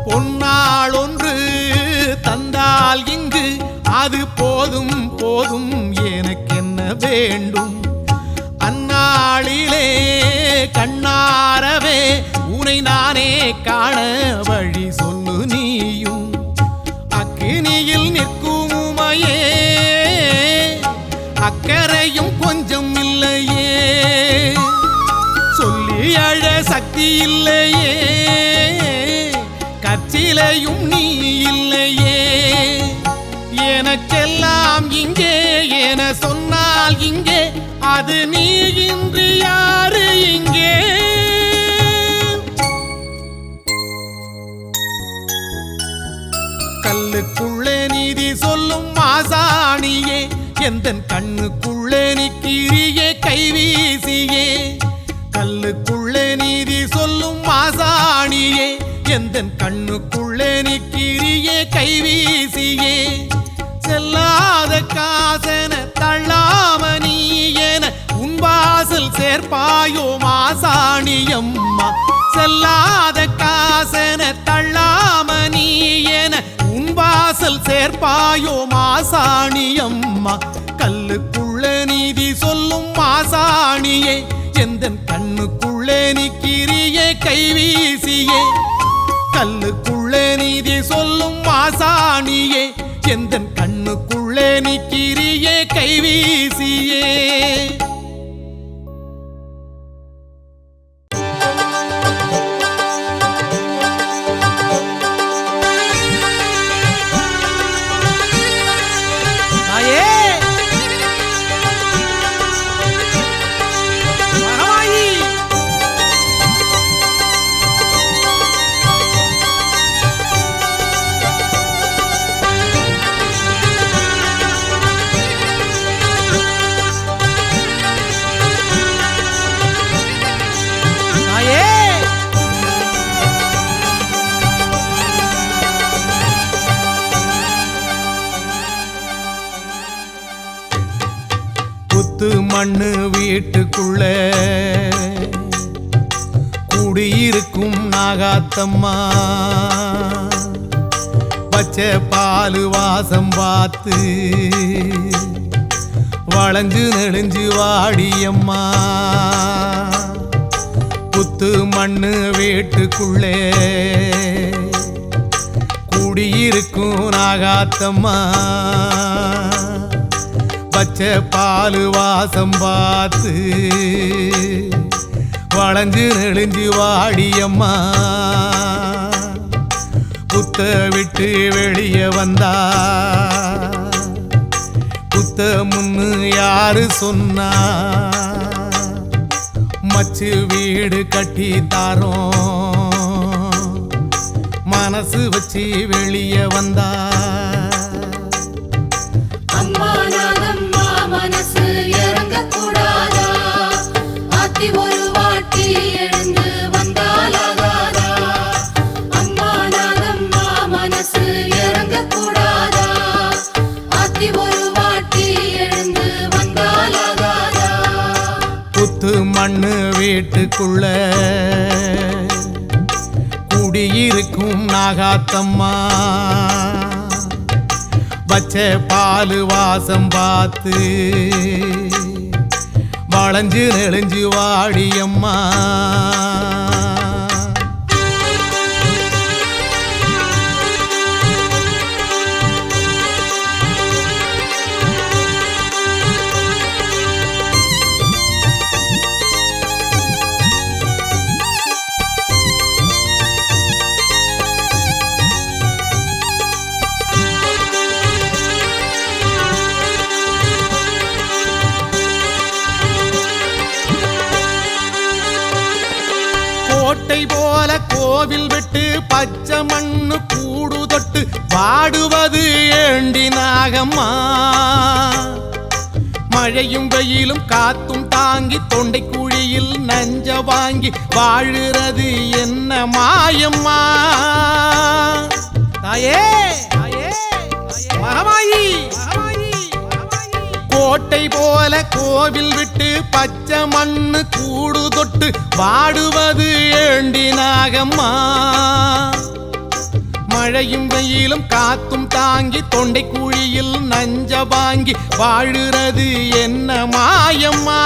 பொன்னாள் ஒன்று தந்தால் இங்கு அது போதும் போதும் எனக்கென்ன வேண்டும் அந்நாளிலே கண்ணாரவே உனை நானே காண வழி சொல்லு நீயும் அக்கினியில் நிற்கும் உமையே அக்கறையும் கொஞ்சம் இல்லையே சொல்லி அழ சக்தி இல்லையே கற்சிலையும் நீ இல்லையே எனக்கெல்லாம் இங்கே என சொன்னால் இங்கே அது நீ இன்றி யாரு இங்கே கல்லுக்குள்ளே நீதி சொல்லும் மாசாணியே எந்தன் கண்ணுக்குள்ளே நிக்கிறியே கைவீசியே கல்லுக்குள்ளே நீதி சொல்லும் மாசாணியே எந்தன் கண்ணுக்குள்ளே நிக்கிறியே கைவீசியே செல்லாத காசன தள்ளாம நீ என உன் வாசல் சேர்ப்பாயோ மாசாணியம்மா செல்லாத காசன தள்ளாம நீ என உன் வாசல் சேர்ப்பாயோ மாசாணியம்மா கல்லுக்குள்ள நீதி சொல்லும் மாசாணியே எந்தன் கண்ணுக்குள்ளே நிக்கிறியே கைவீசியே கல்லுக்குள்ளே நீதி சொல்லும் மாசாணியே எந்தன் கண்ணுக்குள்ளே நிக்கிறியே கைவீசியே மண்ணு வீட்டுக்குள்ள குடியிருக்கும் நாகாத்தம்மா பச்சை பாலு வாசம் பார்த்து வளைஞ்சு நெளிஞ்சு வாடியம்மா புத்து மண்ணு வீட்டுக்குள்ளே குடியிருக்கும் நாகாத்தம்மா பச்சை பாலு வாசம் பார்த்து வளைஞ்சு நெளிஞ்சு வாடியம்மா புத்த விட்டு வெளியே வந்தா புத்த முன்னு யாரு சொன்னா மச்சு வீடு கட்டி தாரோம் மனசு வச்சு வெளியே வந்தா மனசு இறங்க கூடாதா ஆத்தி ஒரு வாட்டி எழுந்து வந்தாலாகாதா அம்மா நாகம்மா மனசு இறங்க கூடாதா ஆத்தி ஒரு வாட்டி எழுந்து வந்தாலாகாதா புத்து மண்ணு வீட்டுக்குள்ள குடியிருக்கும் நாகாத்தம்மா வச்ச பாலு வாசம் பார்த்து வளைஞ்சு நெளிஞ்சு வாடியம்மா. கோட்டை போல கோவில் விட்டு பச்சை மண்ணு கூடு தொட்டு பாடுவது ஏண்டி நாகம்மா. மழையும் வெயிலும் காத்தும் தாங்கி தொண்டை குழியில் நஞ்ச வாங்கி வாழுறது என்ன மாயம்மா. தாயே மகமாயி, கோட்டை போல கோவில் விட்டு பச்சை மண்ணு கூடு தொட்டு வாடுவது ஏண்டி நாகம்மா. மழையும் வெயிலும் காத்தும் தாங்கி தொண்டை குழியில் நஞ்ச வாங்கி வாழுறது என்ன மாயம்மா.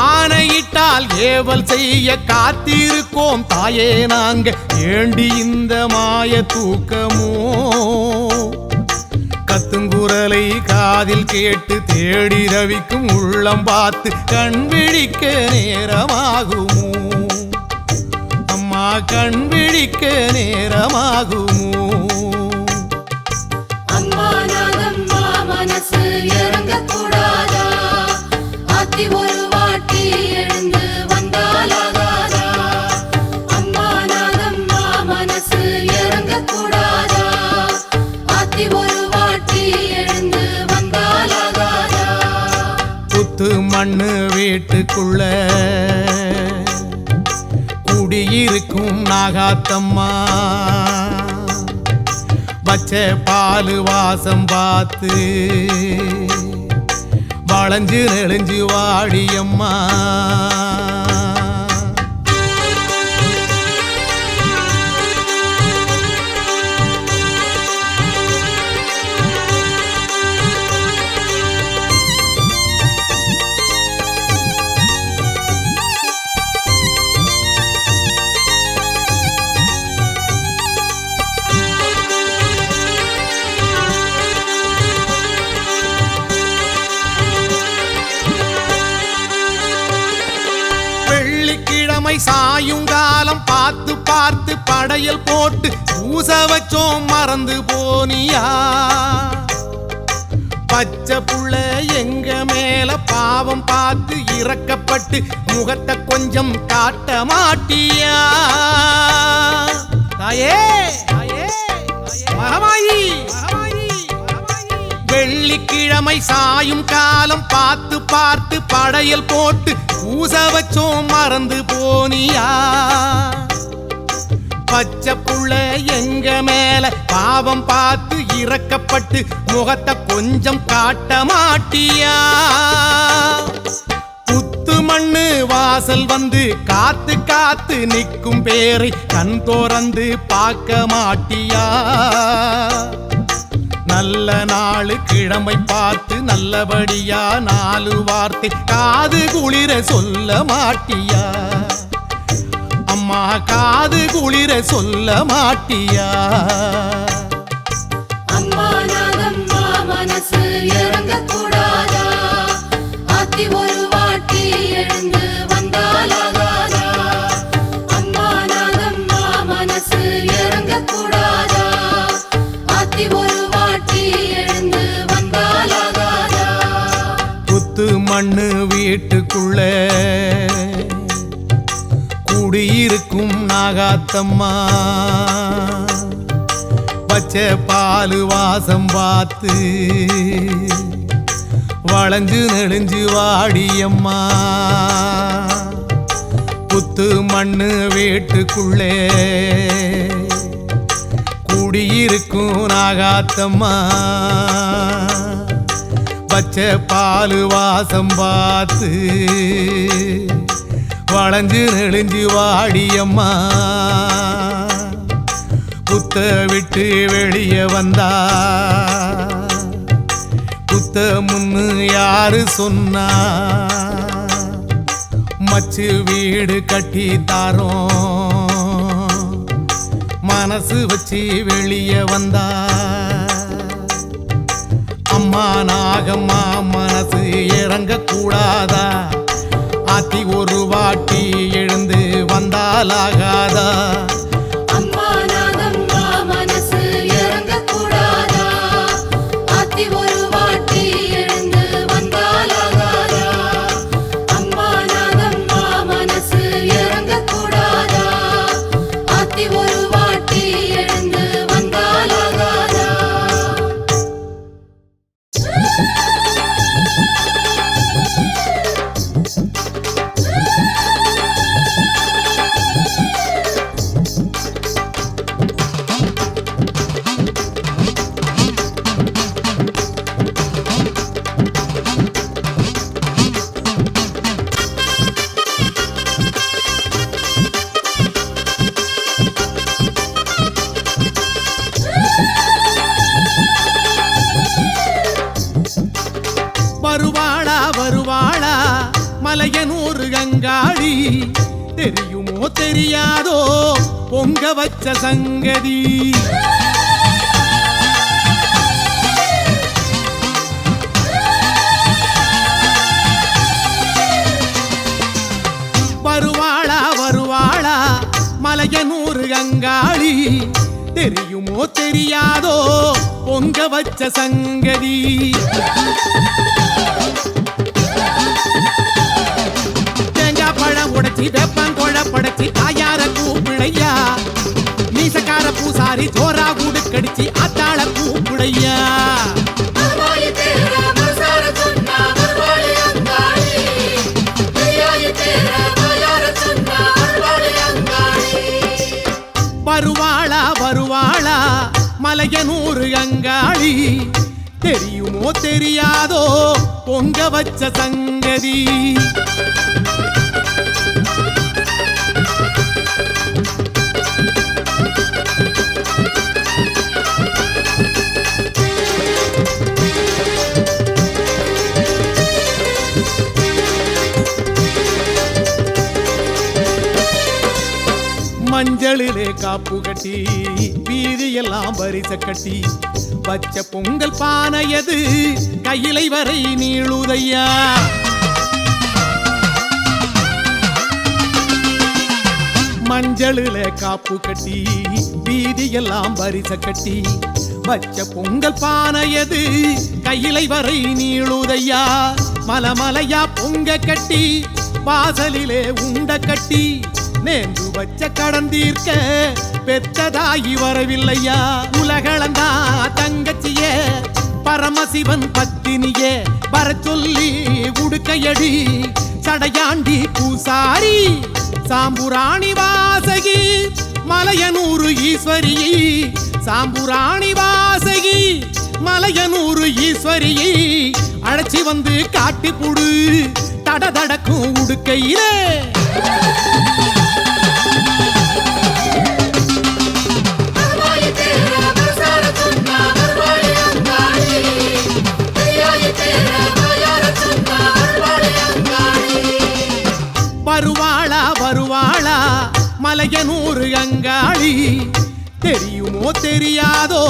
ஆணையிட்டால் ஏவல் செய்ய காத்திருக்கோம் தாயே நாங்க, ஏண்டி இந்த மாய தூக்கமோ. கத்துங்குரலை காதில் கேட்டு தேடி ரவிக்கும் உள்ளம் பார்த்து கண் விழிக்க நேரமாகுமோ அம்மா, கண் விழிக்க நேரமாகுமோ. அம்மா நாகம்மா மனசு இறங்கக்கூடாதா, ஆத்தி ஒரு வாட்டி எழுந்து வந்தாலாகாதா. அம்மா நாகம்மா மனசு இறங்கக்கூடாதா, ஆத்தி ஒரு வாட்டி எழுந்து வந்தாலாகாதா. புத்து மண்ணு வீட்டுக்குள்ள குடியிருக்கும் நாகாத்தம்மா. வச்ச பாலு வாசம் பார்த்து வளைஞ்சு நெளிஞ்சு வாடியம்மா. வெள்ளிக்கிழமை சாயுங்காலம் பார்த்து பார்த்து படையல் போட்டு பூச வச்சோம் மறந்து போனியா. பச்சை புள்ள எங்க மேல பாவம் பார்த்து இறக்கப்பட்டு முகத்தை கொஞ்சம் காட்ட மாட்டியா. தாயே மகமாயி, வெள்ளிக்கிழமை சாயும் காலம் பார்த்து பார்த்து படையல் போட்டு பூச வச்சோம் மறந்து போனியா. பச்சை புள்ள எங்க மேல பாவம் பார்த்து இறக்கப்பட்டு முகத்தை கொஞ்சம் காட்ட மாட்டியா. புத்து மண்ணு வாசல் வந்து காத்து காத்து நிற்கும் பேரை கண் தோறந்து பார்க்க மாட்டியா. நல்ல நாளு கிழமை பார்த்து நல்லபடியா 4 வார்த்தை காது குளிர சொல்ல மாட்டியா. அம்மா காது குளிர சொல்ல மாட்டியா. அம்மா நாகம்மா மனசு இறங்கக்கூடாதா, ஆத்தி ஒரு வாட்டி எழுந்து வந்தாலாகாதா. அம்மா நாகம்மா மனசு இறங்கக்கூடாதா, ஆத்தி ஒரு வாட்டி எழுந்து வந்தாலாகாதா. புத்து மண்ணு வீட்டுக்குள்ள குடியிருக்கும் நாகாத்தம்மா. பச்சை பாலு வாசம் பார்த்து வளைஞ்சு நெளிஞ்சு வாடியம்மா. புத்து மண்ணு வீட்டுக்குள்ளே குடியிருக்கும் நாகாத்தம்மா. பச்சை பாலு வாசம் பார்த்து வளைஞ்சு நெளிஞ்சு வாடியம்மா. குத்த விட்டு வெளியே வந்தா குத்த முன்னு யாரு சொன்னா மச்சு வீடு கட்டி தாரோம் மனசு வச்சு வெளியே வந்தா அம்மா நாகம்மா மனசு இறங்க கூடாதா ஆத்தி ஒரு வாட்டி எழுந்து வந்தாலாகாதா அம்மா நாகம்மா மனசு இறங்க கூடாதா ஆத்தி ஒரு வாட்டி எழுந்து வந்தாலாகாதா அம்மா நாகம்மா மனசு இறங்க கூடாதா ஆத்தி ஒரு வாட்டி எழுந்து வந்தாலாகாதா வருவாளா வருவாளா மலையனூர் கங்காளி தெரியுமோ தெரியாதோ பொங்க வச்ச சங்கதி வருவாளா வருவாளா மலையனூர் கங்காளி தெரியுமோ தெரியாதோ பொங்க வச்ச சங்கதி தேங்காய் பழம் உடைச்சி வேப்பங்கொழ படைச்சி தாயார கூப்பிடையா மீசக்கார பூசாரி ஜோரா கூடு கடிச்சு ஆத்தாள கூப்பிடையா வருவாய் தேர மனசார சொன்னா வருவாளே அங்காளி ஐயாய் தேர வாயார சொன்னா வருவாளே அங்காளி வருவாளா வருவாளா மலையனூர் கங்காளி தெரியுமோ தெரியாதோ பொங்க வச்ச சங்கதி மஞ்சளிலே காப்பு கட்டி வீதியெல்லாம் பரிச கட்டி பச்ச பொங்கல் பானையது கையிலை வரை நீளுதையா மஞ்சளிலே காப்பு கட்டி வீதியெல்லாம் பரிச கட்டி பச்ச பொங்கல் பானையது கையிலை வரை நீளுதையா மலமலையா பொங்க கட்டி வாசலிலே உண்ட கட்டி நேர்ந்து வச்ச கடந்தீர்க்க பெத்ததாகி வரவில்லையா உலகளந்தா தங்கச்சியே பரமசிவன் பத்தினியே வர சொல்லி உடுக்கையடி சடையாண்டி பூசாரி சாம்புராணி வாசகி மலையனூர் ஈஸ்வரி சாம்புராணி வாசகி மலையனூர் ஈஸ்வரி அழைச்சி வந்து காட்டி புடு தடதடக்கும் உடுக்கையிலே வருவாய் தேர மனசார சொன்னா வருவாளே அங்காளி ஐயாய் தேர வாயார சொன்னா வருவாளே அங்காளி வருவாளா வருவாளா மலையனூர் கங்காளி தெரியுமோ தெரியாதோ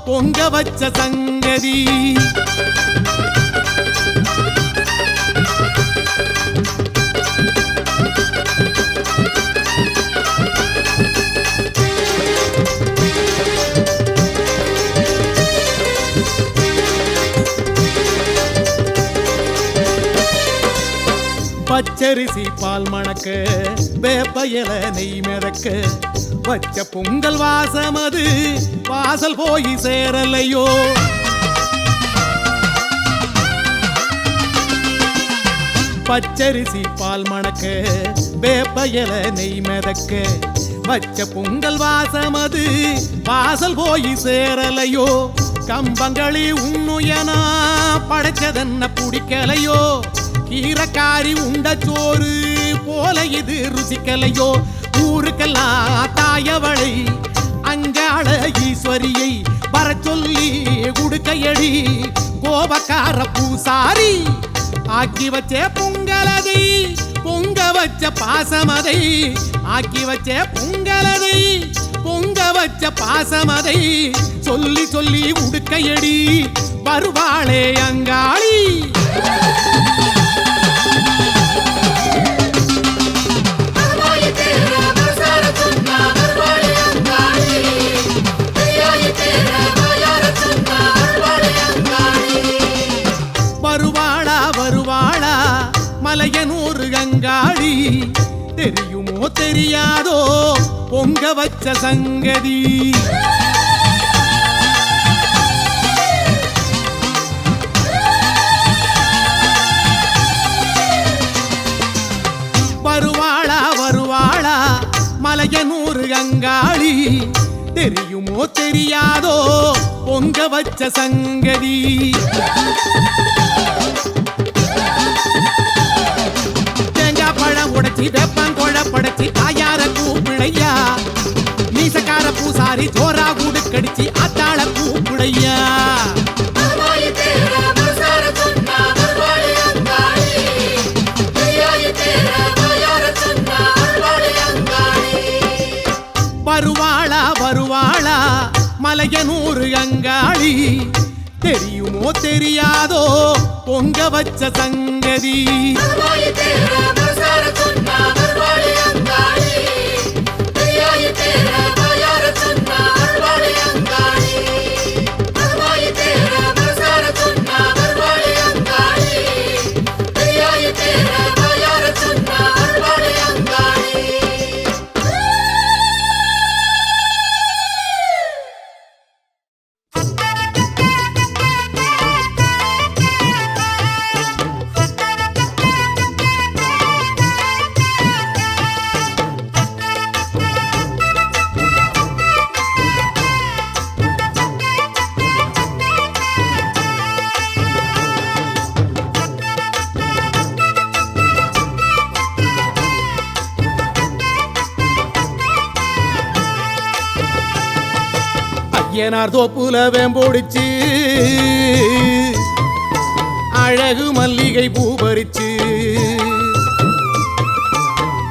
பொங்க வச்ச சங்கதி பச்சரிசி பால் மணக்க வேப்பையல நெய் மிதக்க வச்ச பொங்கல் வாசமது வாசல் போய் சேரலையோ பச்சரிசி பால் மணக்க வேப்பையல நெய் மிதக்க வச்ச பொங்கல் வாசமது வாசல் போய் சேரலையோ கம்பங்களி உண்ணுயனா படைச்சதென்ன பிடிக்கலையோ கீரக்காரி உண்ட சோறு போல இது ருசிக்கலையோ ஊருக்கெல்லாம் தாயவளை அங்காள சொல்லி குடுக்கையடி கோபக்கார பூசாரி ஆக்கி வச்ச பொங்கலதை பொங்க வச்ச பாசமதை ஆக்கி வச்ச பொங்கலதை பொங்க வச்ச பாசமதை சொல்லி சொல்லி உடுக்கையடி வருவாளே அங்காளி வருவாளா வருவாளா மலையனூர் அங்காளி தெரியுமோ தெரியாதோ பொங்க வச்ச சங்கதி வருவாளா வருவாளா மலையனூர் அங்காளி தெரியுமோ தெரியாதோ பொங்க வச்ச சங்கதி தேங்காய் பழம் உடைச்சி வெப்பங்கொழ படைச்சி தாயார கூப்பிடையா மீசக்கார பூசாரி ஜோரா கூடு கடிச்சு ஆத்தாள கூப்பிடையா வருவாளா வருவாளா மலையனூர் அங்காளி தெரியுமோ தெரியாதோ பொங்க வச்ச சங்கதி ஐயனார் தோப்புல வேம்போடிச்சு அழகு மல்லிகை பூ பறிச்சு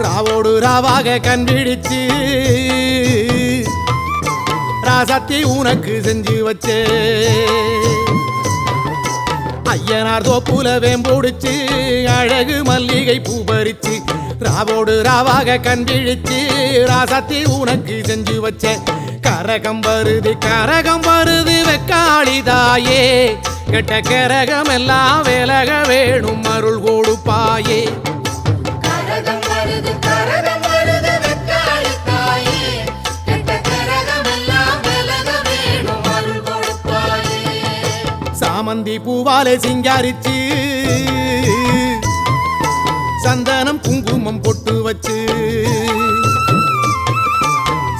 ராவோடு ராவாக கண்பிடிச்சு ராசாத்தி உனக்கு செஞ்சு வச்சே ஐயனார் தோப்புல வேம்போடிச்சு அழகு மல்லிகை பூ பறிச்சு ராவோடு ராவாக கண்பிடிச்சு ராசாத்தி உனக்கு செஞ்சு வச்சே கரகம் வருது வெக்காளிதாயே கெட்ட கரகம் எல்லாம் விலக வேணும் அருள் கொடுப்பாயே கரகம் வருது வெக்காளிதாயே கெட்ட கரகமெல்லாம் விலக வேணும் அருள் கொடுப்பாயே சாமந்தி பூவாலே சிங்காரிச்சு சந்தனம் குங்குமம் பொட்டு வச்சு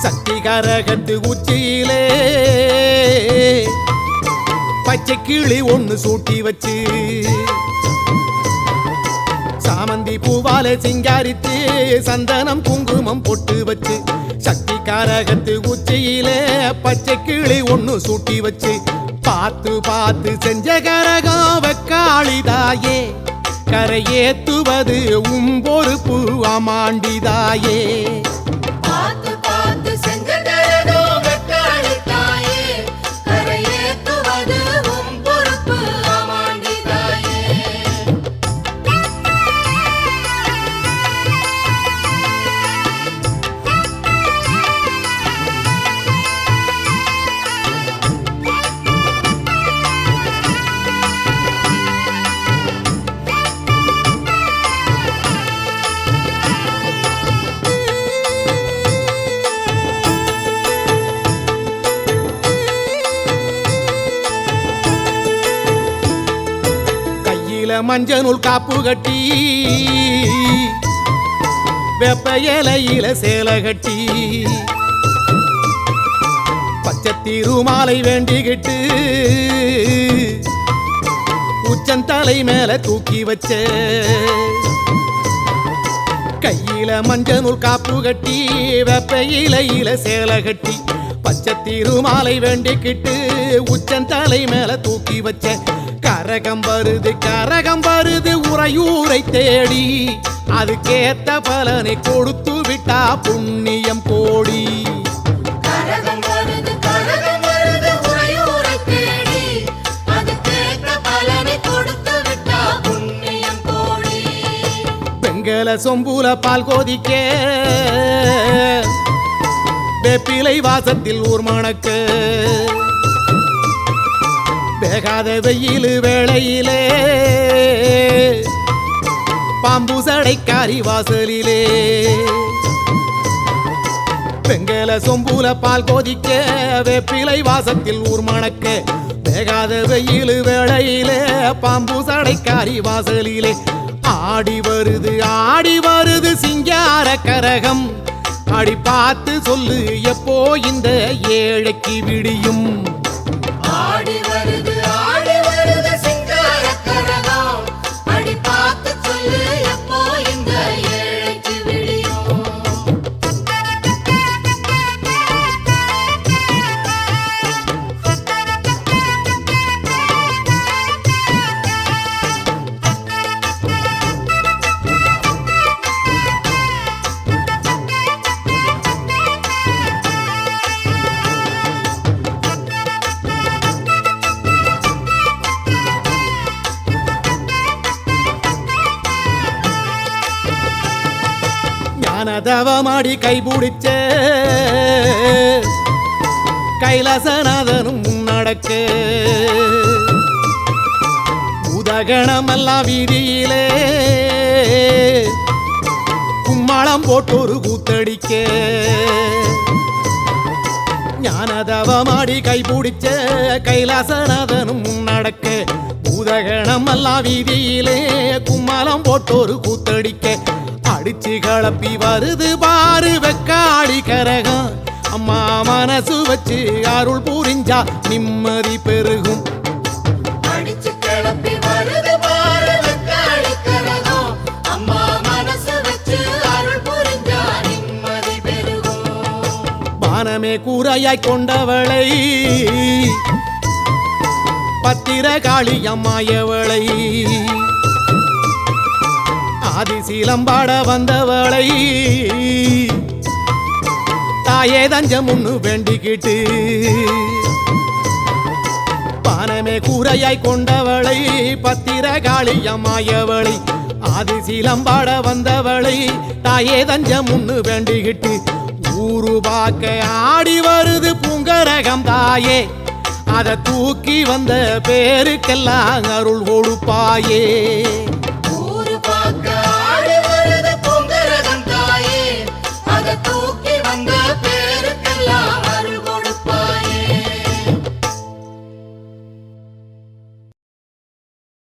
சக்தி கரகத்து உச்சியிலே பச்சை கிளி ஒண்ணு சூட்டி வச்சு சாமந்தி பூவாலே சிங்காரித்து சந்தனம் குங்குமம் பொட்டு வச்சு சக்தி கரகத்து உச்சியிலே பச்சை கிளி ஒண்ணு சூட்டி வச்சு பார்த்து பார்த்து செஞ்ச கரகம் வெக்காளிதாயே கரையேத்துவது பொறுப்பு அமாண்டிதாயே பார்த்து பார்த்து செஞ்ச கரகம் வெக்காளிதாயே கரையேத்துவது உம் பொறுப்பு அமாண்டிதாயே மஞ்சள் காப்பு கட்டி வெப்ப இலையில சேலை கட்டி பச்சை திருமாலை வேண்டிக்கிட்டு உச்சந்தலை மேல தூக்கி வச்ச கையில மஞ்சள் காப்பு கட்டி வெப்ப இலையில சேலை கட்டி பச்சை திருமாலை வேண்டிக்கிட்டு உச்சந்தலை மேல தூக்கி வச்ச கரகம் வருது உறையூரை தேடி அதுக்கேத்த பலனை கொடுத்து விட்டா புண்ணியம் கோடி. கரகம் வருது உறையூரை தேடி அதுக்கேற்ற பலனை கொடுத்து விட்டா புண்ணியம் கோடி. பெங்கல சொம்புல பால் கோதிக்க வேப்பிலை வாசத்தில் ஊர் மணக்க வேகாத வெயில் வேளையிலே பாம்பு சடைக்காரி வாசலிலே பெங்கல சொம்புல பால் கோதிக்க வேப்பிலை வாசத்தில் ஊர் மணக்க வேகாத வெயில் வேளையிலே பாம்பு சடைக்காரி வாசலிலே ஆடி வருது சிங்கார கரகம் அடி பார்த்து சொல்லு எப்போ இந்த ஏழைக்கு விடியும். ஆடி வருது சிங்கார கரகம் அடி பார்த்து சொல்லு எப்போ இந்த ஏழைக்கு விடியும். ஞானதவமாடி கைபிடிச்ச கைலாசநாதனும் முன்னடக்க உதகணமெல்லாம் வீதியிலே கும்மாளம் போட்டொரு கூத்தடிக்க ஞானதவமாடி கைபிடிச்ச கைலாசநாதனும் முன்னடக்க உதகணமெல்லாம் வீதியிலே கும்மாளம் போட்டொரு கூத்தடிக்க அடிச்சு கலப்பி வருது பாரு வெக்காளி கரகம் அம்மா மனசு வச்சு அருள் புரிஞ்சா நிம்மதி பெருகும். அடிச்சு கிளப்பி வருது பாரு வெக்காளி கரகம் அம்மா மனசு வச்சு அருள் புரிஞ்சா நிம்மதி பெருகும். வானமே கூரையாய் கொண்டவளை பத்திரகாளி அம்மாயவளை ஆதிசீலம்பாட வந்தவளை தாயே தஞ்சம் ஒண்ணு வேண்டிக்கிட்டு பானமே கூரையாய் கொண்டவளை பத்திரகாளி அம்மாயவளை ஆதிசீலம்பாட வந்தவளை தாயே தஞ்சம் ஒண்ணு வேண்டிக்கிட்டு ஊரு பார்க்க ஆடி வருது பூங்கரகம் தாயே அதை தூக்கி வந்த பேருக்கெல்லாம் அருள் கொடுப்பாயே.